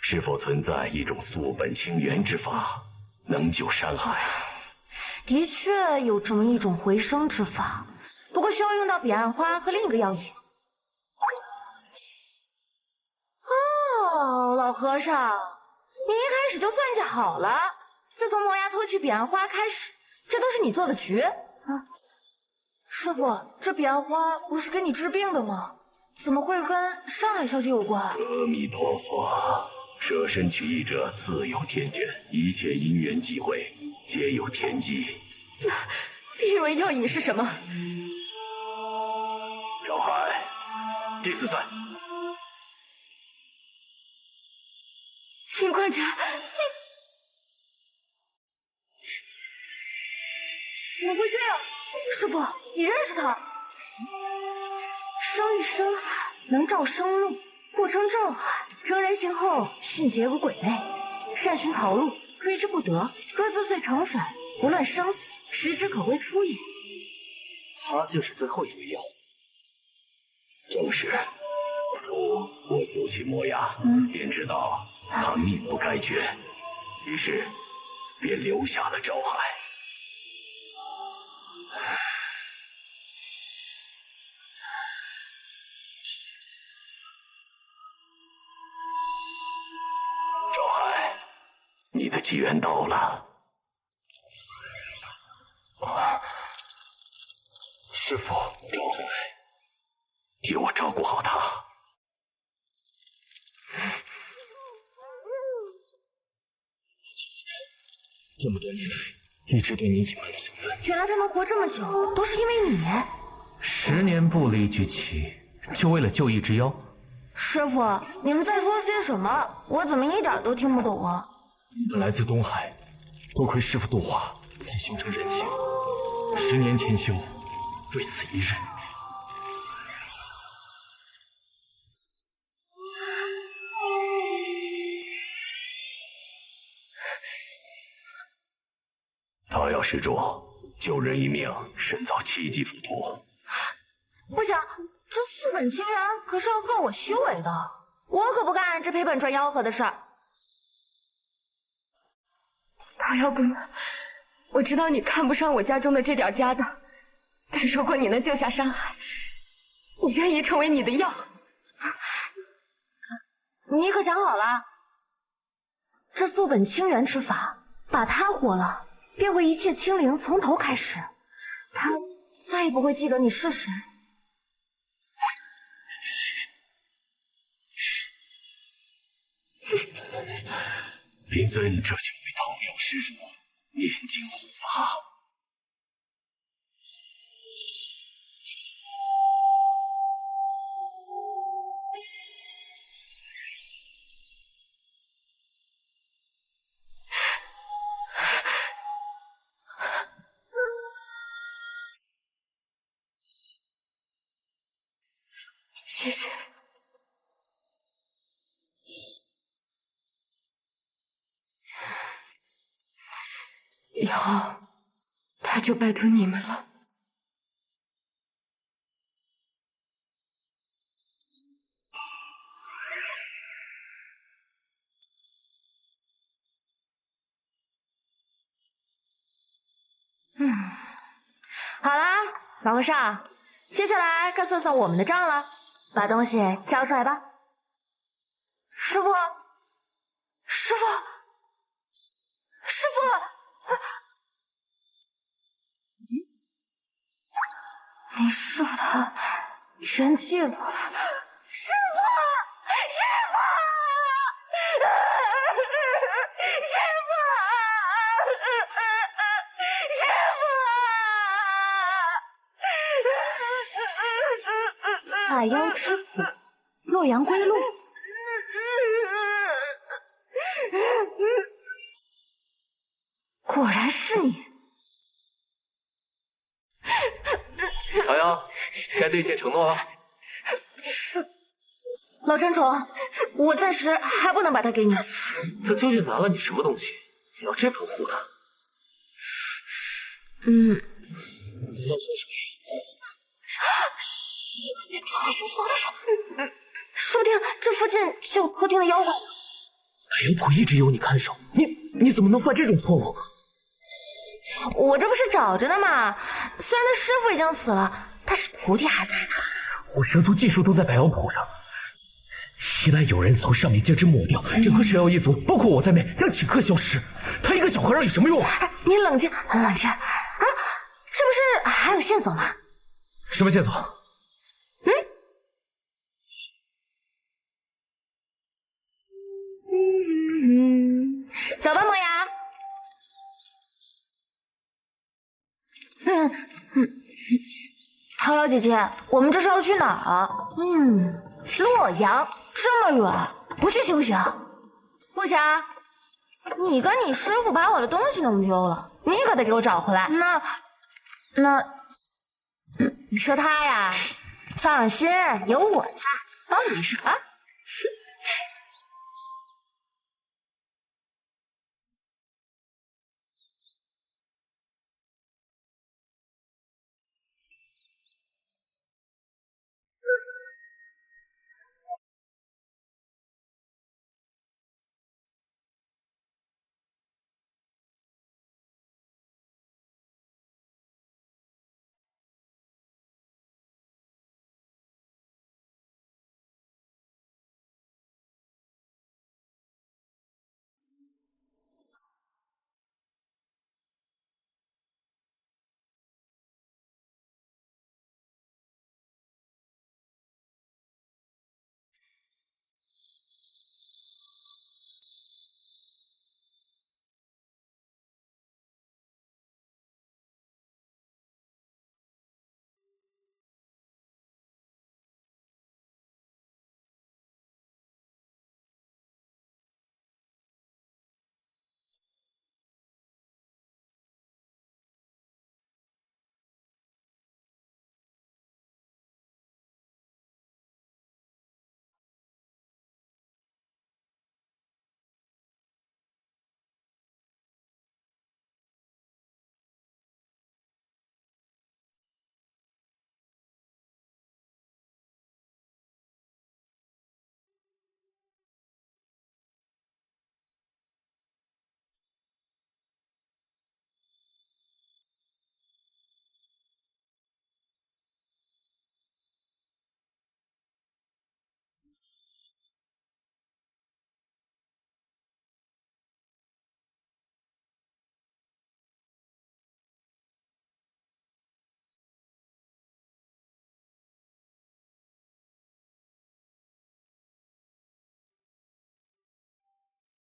[SPEAKER 1] 是否存在一种溯本清源之法，能救山海？
[SPEAKER 2] 的确有这么一种回生之法，不过需要用到彼岸花和另一个药引。哦，老和尚，你一开始就算计好了。自从磨牙偷取彼岸花开始，这都是你做的局啊！师傅，这彼岸花不是给你治病的吗？怎么会跟山海小姐有关？
[SPEAKER 1] 阿弥陀佛，舍身取义者自有天眷，一切因缘际会，皆有天机。
[SPEAKER 6] 你以为药引是什么？
[SPEAKER 1] 小海，第4赛。
[SPEAKER 6] 秦管家，
[SPEAKER 2] 怎么会这样？师傅，你认识他？生育深海，能照生路，故称正海。成人形后，迅捷如鬼魅，善寻逃路，追之不得，各自遂成粉。不论生死，食之可谓出也。
[SPEAKER 5] 他就是最后一味妖。
[SPEAKER 1] 正是。我走去磨牙，便知道他命不该绝，于是便留下了赵海。赵海，你的机缘到了。
[SPEAKER 5] 师傅，
[SPEAKER 1] 赵海，替我照顾好他。
[SPEAKER 5] 这么多年来，一直对你隐瞒了身份。
[SPEAKER 2] 原来他能活这么久，都是因为你。
[SPEAKER 7] 10年不离居期，就为了救一只妖。
[SPEAKER 2] 师傅，你们在说些什么？我怎么一点都听不懂啊？
[SPEAKER 5] 我来自东海，多亏师傅度化，才形成人形。10年天修，为此一日。
[SPEAKER 1] 桃夭施主，救人一命，深遭奇迹所托。
[SPEAKER 2] 不行，这四本清源可是要靠我修为的，我可不干这赔本赚吆喝的事儿。
[SPEAKER 6] 桃夭姑娘，我知道你看不上我家中的这点家当，但如果你能救下山海，我愿意成为你的药。
[SPEAKER 2] 你可想好了？这素本清源之法，把他活了，便会一切清零，从头开始。他再也不会记得你是谁。
[SPEAKER 1] 林森这就为桃夭施主念经护法。
[SPEAKER 6] 谢谢。以后他就拜托你们了。
[SPEAKER 2] 好啦，老和尚，接下来该算算我们的账了，把东西交出来吧。师傅，师傅，师傅！你师傅他元气了，师傅，师傅，师傅，师傅，百妖之府，洛阳归路。果然是你。
[SPEAKER 7] 桃夭，该兑现承诺了。
[SPEAKER 2] 老陈宠，我暂时还不能把它给你。
[SPEAKER 7] 他究竟拿了你什么东西？你要这般护他？
[SPEAKER 5] 你要说什么？
[SPEAKER 2] 说不定这附近是有偷听的妖怪。
[SPEAKER 7] 百妖谱一直由你看守，你怎么能犯这种错误？
[SPEAKER 2] 我这不是找着呢吗？虽然他师傅已经死了，但是徒弟还在呢。
[SPEAKER 5] 我蛇族技术都在百妖谱上，一旦有人从上面将之抹掉，整个蛇妖一族，包括我在内，将顷刻消失。他一个小和尚有什么用？
[SPEAKER 2] 你冷静，冷静啊！是不是还有线索呢？
[SPEAKER 7] 什么线索？
[SPEAKER 2] 走吧，磨牙。桃夭姐姐，我们这是要去哪儿啊？洛阳，这么远，不去行不行？不行，你跟你师傅把我的东西弄丢了，你可得给我找回来。那那，你说他呀？放心，有我在，帮你没事啊。